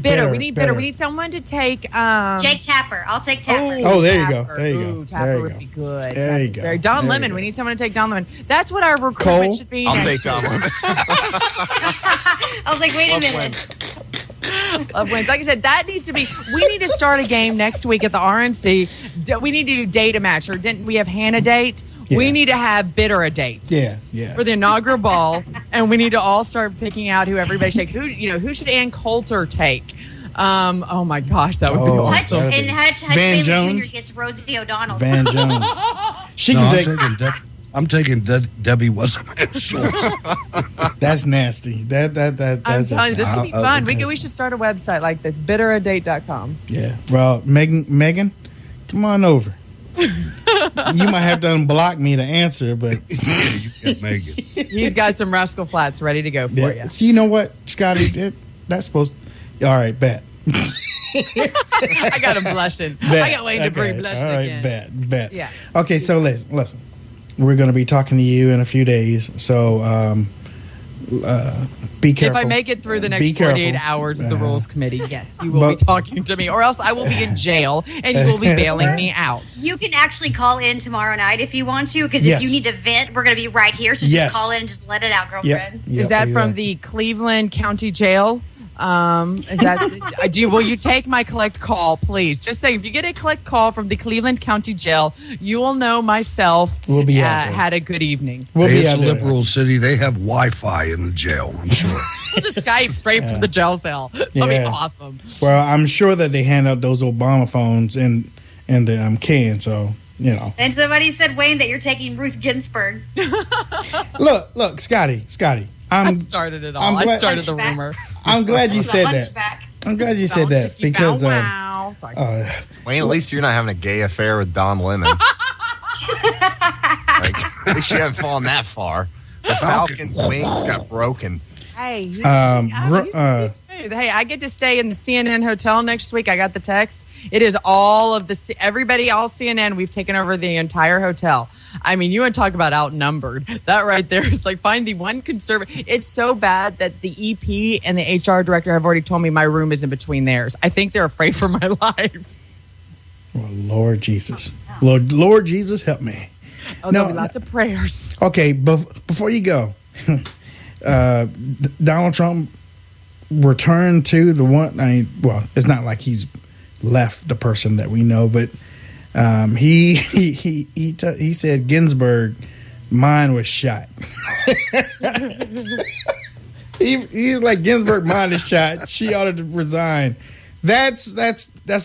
Bitter. We need bitter. We need someone to take. Jake Tapper. I'll take Tapper. Oh, there you go. There you go. Ooh, Tapper would be good. There you go. Don Lemon. We need someone to take Don Lemon. That's what our recruitment should be. I'll take Don Lemon. I was like, wait a minute. Love wins. Like I said, that needs to be. We need to start a game next week at the RNC. We need to do date a match. Or didn't we have Hannah date? Yeah. We need to have bitter a dates. Yeah. For the inaugural ball, and we need to all start picking out who everybody should take. Who should Ann Coulter take? Oh my gosh, that would be awesome. And Hutch Van Bailey Jones? Jr. gets Rosie O'Donnell. Van Jones. I'm taking Debbie Wasserman Schultz. That's nasty. That's I'm telling you, this could be fun. We should start a website like this, bitteradate.com. Yeah. Well, Megan, come on over. You might have to unblock me to answer, but you get Megan. He's got some Rascal Flats ready to go for you. So you know what, Scotty? That's supposed. All right, bet. I got him blushing. I got Wayne Dupree blushing again. All right, bet. Yeah. Okay, so listen. We're going to be talking to you in a few days, so be careful. If I make it through the next 48 hours of the Rules Committee, yes, you will be talking to me, or else I will be in jail and you will be bailing me out. You can actually call in tomorrow night if you want to, because if you need to vent, we're going to be right here, so just call in and just let it out, girlfriend. Is that from the Cleveland County Jail? Is that will you take my collect call, please? Just saying, if you get a collect call from the Cleveland County Jail, you will know myself had a good evening. It's a liberal city. They have Wi-Fi in the jail, I'm sure. We'll just Skype straight from the jail cell. That'll be awesome. Well, I'm sure that they hand out those Obama phones in the can, so you know. And somebody said, Wayne, that you're taking Ruth Ginsburg. Look, Scotty. I started it all. I started the rumor. I'm glad you said that. I'm glad you said that because Wayne, at least you're not having a gay affair with Don Lemon. At least you haven't fallen that far. The Falcons' wings got broken. Hey, hey, I get to stay in the CNN hotel next week. I got the text. It is all CNN. We've taken over the entire hotel. I mean, you want to talk about outnumbered. That right there is like, find the one conservative. It's so bad that the EP and the HR director have already told me my room is in between theirs. I think they're afraid for my life. Well, Lord Jesus. Lord Jesus, help me. Oh, there'll be lots of prayers. Okay, before you go, Donald Trump returned to the one. It's not like he's left the person that we know, but he said Ginsburg, mine was shot. He's like, Ginsburg, mine is shot. She ought to resign. That's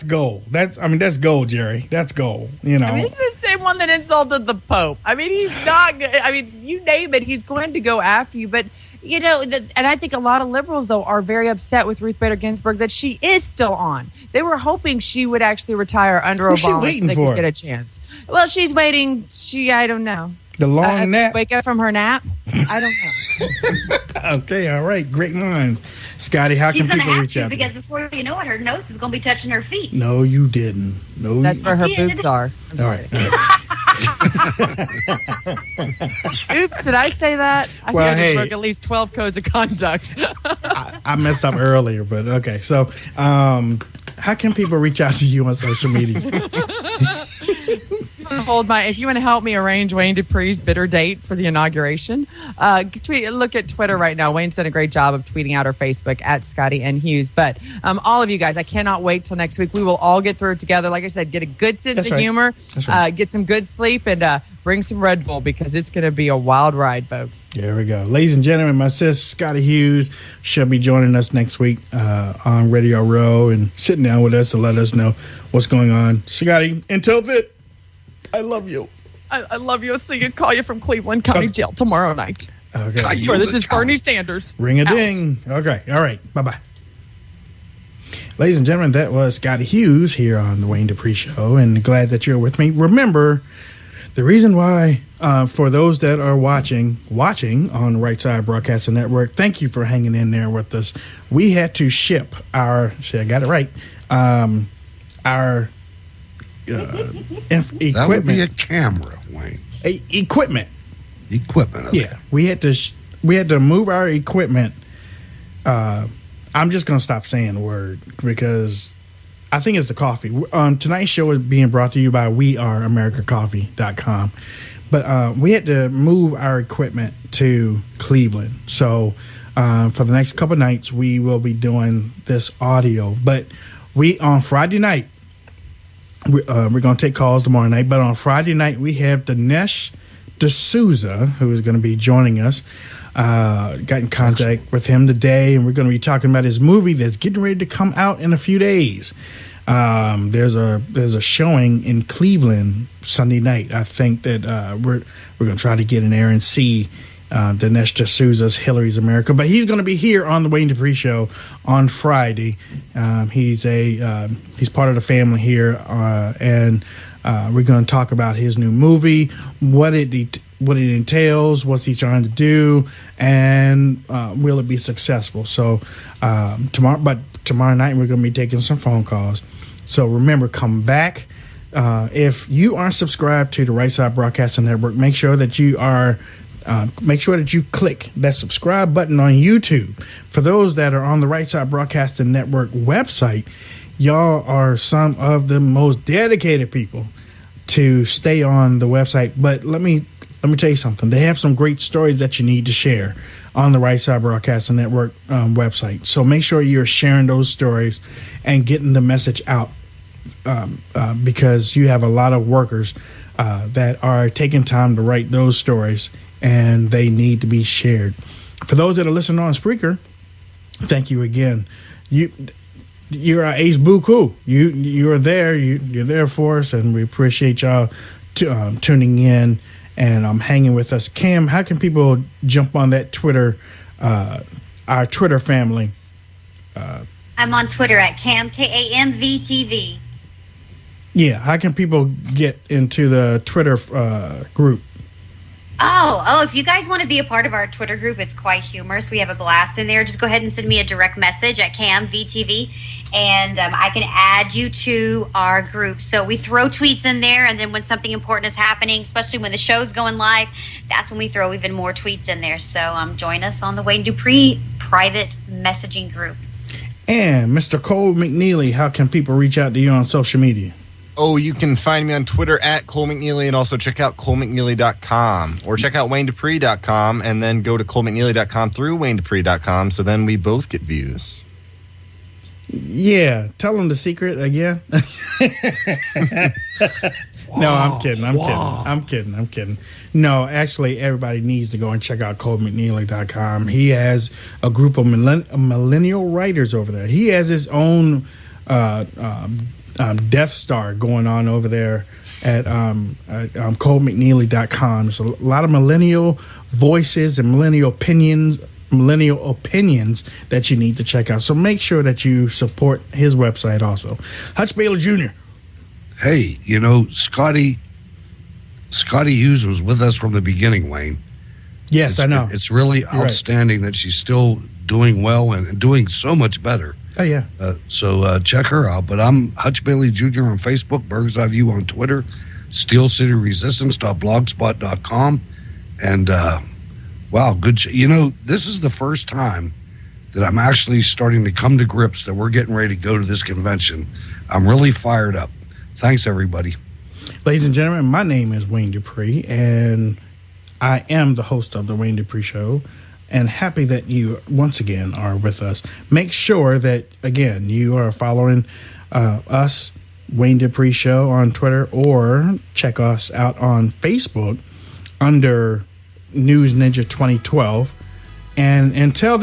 gold. That's gold, Jerry. That's gold. You know. I mean, this is the same one that insulted the Pope. I mean, he's not. I mean, you name it, he's going to go after you. But you know, and I think a lot of liberals though are very upset with Ruth Bader Ginsburg that she is still on. They were hoping she would actually retire under Obama. What's she waiting so they for? Could get a chance. Well, she's waiting. I don't know. The long nap. Wake up from her nap. I don't know. Okay, all right, great minds. Scotty, how can people reach out? Because before you know it, her nose is going to be touching her feet. No, you didn't. No, that's where her boobs are. All right. Oops, did I say that? I well, broke at least 12 codes of conduct. I messed up earlier, but okay. So, how can people reach out to you on social media? If you want to help me arrange Wayne Dupree's bitter date for the inauguration, look at Twitter right now. Wayne's done a great job of tweeting out or Facebook at Scotty Nell Hughes. But all of you guys, I cannot wait till next week. We will all get through it together. Like I said, get a good sense of humor, get some good sleep, and bring some Red Bull because it's going to be a wild ride, folks. There we go. Ladies and gentlemen, my sis, Scotty Hughes, shall be joining us next week on Radio Row and sitting down with us to let us know what's going on. Scotty, until then, I love you. I love you. So you can call you from Cleveland County Jail tomorrow night. Okay. This is Bernie Sanders. Ring a ding. Okay. All right. Bye-bye. Ladies and gentlemen, that was Scotty Hughes here on the Wayne Dupree Show, and glad that you're with me. Remember, the reason why, for those that are watching on Right Side Broadcasting Network, thank you for hanging in there with us. We had to ship I got it right, our equipment. That would be a camera, Wayne. Equipment. Okay. Yeah, we had to move our equipment. I'm just gonna stop saying the word because I think it's the coffee. Tonight's show is being brought to you by weareamericacoffee.com. But we had to move our equipment to Cleveland. So for the next couple nights, we will be doing this audio. But on Friday night, we're going to take calls tomorrow night. But on Friday night, we have Dinesh D'Souza, who is going to be joining us. Got in contact with him today, and we're going to be talking about his movie that's getting ready to come out in a few days. There's a showing in Cleveland Sunday night. I think that we're going to try to get in there and see Dinesh D'Souza's Hillary's America. But he's going to be here on the Wayne Dupree Show on Friday. He's part of the family here, and we're going to talk about his new movie, what it entails, what's he trying to do, and will it be successful? So tomorrow night we're going to be taking some phone calls. So remember, come back. If you aren't subscribed to the Right Side Broadcasting Network, make sure that you click that subscribe button on YouTube. For those that are on the Right Side Broadcasting Network website, y'all are some of the most dedicated people to stay on the website. But let me tell you something. They have some great stories that you need to share on the Right Side Broadcasting Network website. So make sure you're sharing those stories and getting the message out, because you have a lot of workers that are taking time to write those stories, and they need to be shared. For those that are listening on Spreaker, thank you again. You're our ace buku. You're there. You're there for us, and we appreciate y'all tuning in and hanging with us. Cam, how can people jump on that Twitter, our Twitter family? I'm on Twitter at Cam, KAMVTV. Yeah, how can people get into the Twitter group? Oh, if you guys want to be a part of our Twitter group, it's quite humorous. We have a blast in there. Just go ahead and send me a direct message at CamVTV, and I can add you to our group. So we throw tweets in there, and then when something important is happening, especially when the show's going live, that's when we throw even more tweets in there. So join us on the Wayne Dupree private messaging group. And Mr. Cole McNeely, how can people reach out to you on social media? Oh, you can find me on Twitter at Cole McNeely, and also check out ColeMcNeely.com, or check out WayneDupree.com, and then go to ColeMcNeely.com through WayneDupree.com, so then we both get views. Yeah, tell them the secret again. No, I'm kidding. No, actually, everybody needs to go and check out ColeMcNeely.com. He has a group of millennial writers over there. He has his own Death Star going on over there at ColeMcNeely.com. There's a lot of millennial voices and millennial opinions that you need to check out. So make sure that you support his website also. Hutch Baylor Jr. Hey, Scotty Hughes was with us from the beginning, Wayne. Yes, I know. It's really outstanding that she's still doing well and doing so much better. Oh, yeah. So check her out. But I'm Hutch Bailey Jr. on Facebook, Bird's Eye View on Twitter, SteelCityResistance.blogspot.com. And, wow, good. This is the first time that I'm actually starting to come to grips that we're getting ready to go to this convention. I'm really fired up. Thanks, everybody. Ladies and gentlemen, my name is Wayne Dupree, and I am the host of the Wayne Dupree Show, and happy that you once again are with us. Make sure that, again, you are following us, Wayne Dupree Show, on Twitter, or check us out on Facebook under News Ninja 2012. And until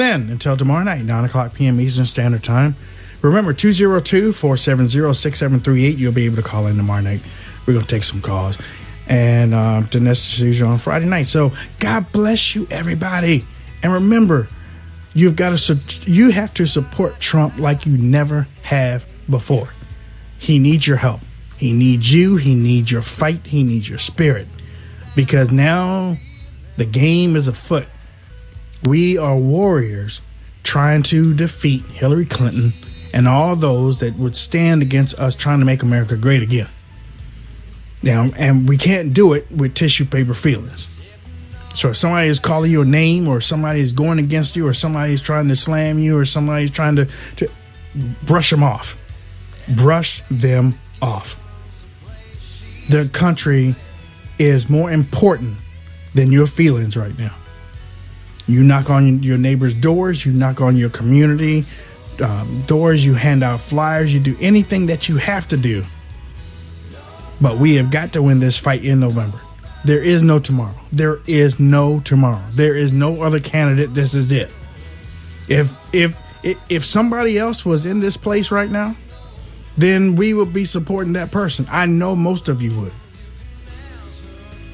tomorrow night, 9 o'clock p.m. Eastern Standard Time, remember, 202-470-6738. You'll be able to call in tomorrow night. We're going to take some calls. And Dinesh D'Souza on Friday night. So God bless you, everybody. And remember, you have to support Trump like you never have before. He needs your help. He needs you. He needs your fight. He needs your spirit. Because now the game is afoot. We are warriors trying to defeat Hillary Clinton and all those that would stand against us trying to make America great again. Now, and we can't do it with tissue paper feelings. So if somebody is calling you a name, or somebody is going against you, or somebody is trying to slam you, or somebody is trying to brush them off. Brush them off. The country is more important than your feelings right now. You knock on your neighbor's doors, you knock on your community doors, you hand out flyers, you do anything that you have to do. But we have got to win this fight in November. There is no tomorrow. There is no tomorrow. There is no other candidate. This is it. If somebody else was in this place right now, then we would be supporting that person. I know most of you would.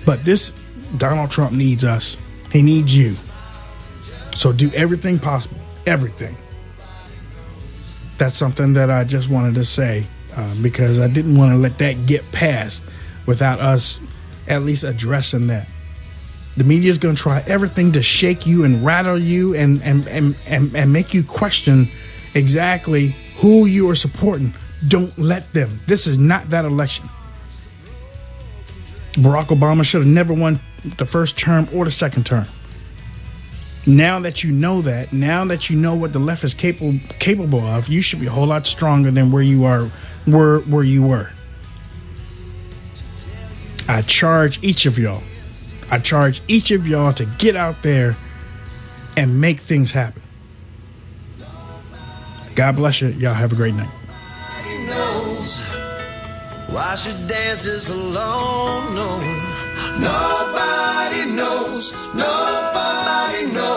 But this Donald Trump needs us. He needs you. So do everything possible. Everything. That's something that I just wanted to say because I didn't want to let that get past without us at least addressing that. The media is going to try everything to shake you and rattle you and make you question exactly who you are supporting. Don't let them. This is not that election. Barack Obama should have never won the first term or the second term. Now that you know that, now that you know what the left is capable of, you should be a whole lot stronger than where you were. I charge each of y'all to get out there and make things happen. God bless you. Y'all have a great night. Why should dancers alone? No, nobody knows. Nobody knows.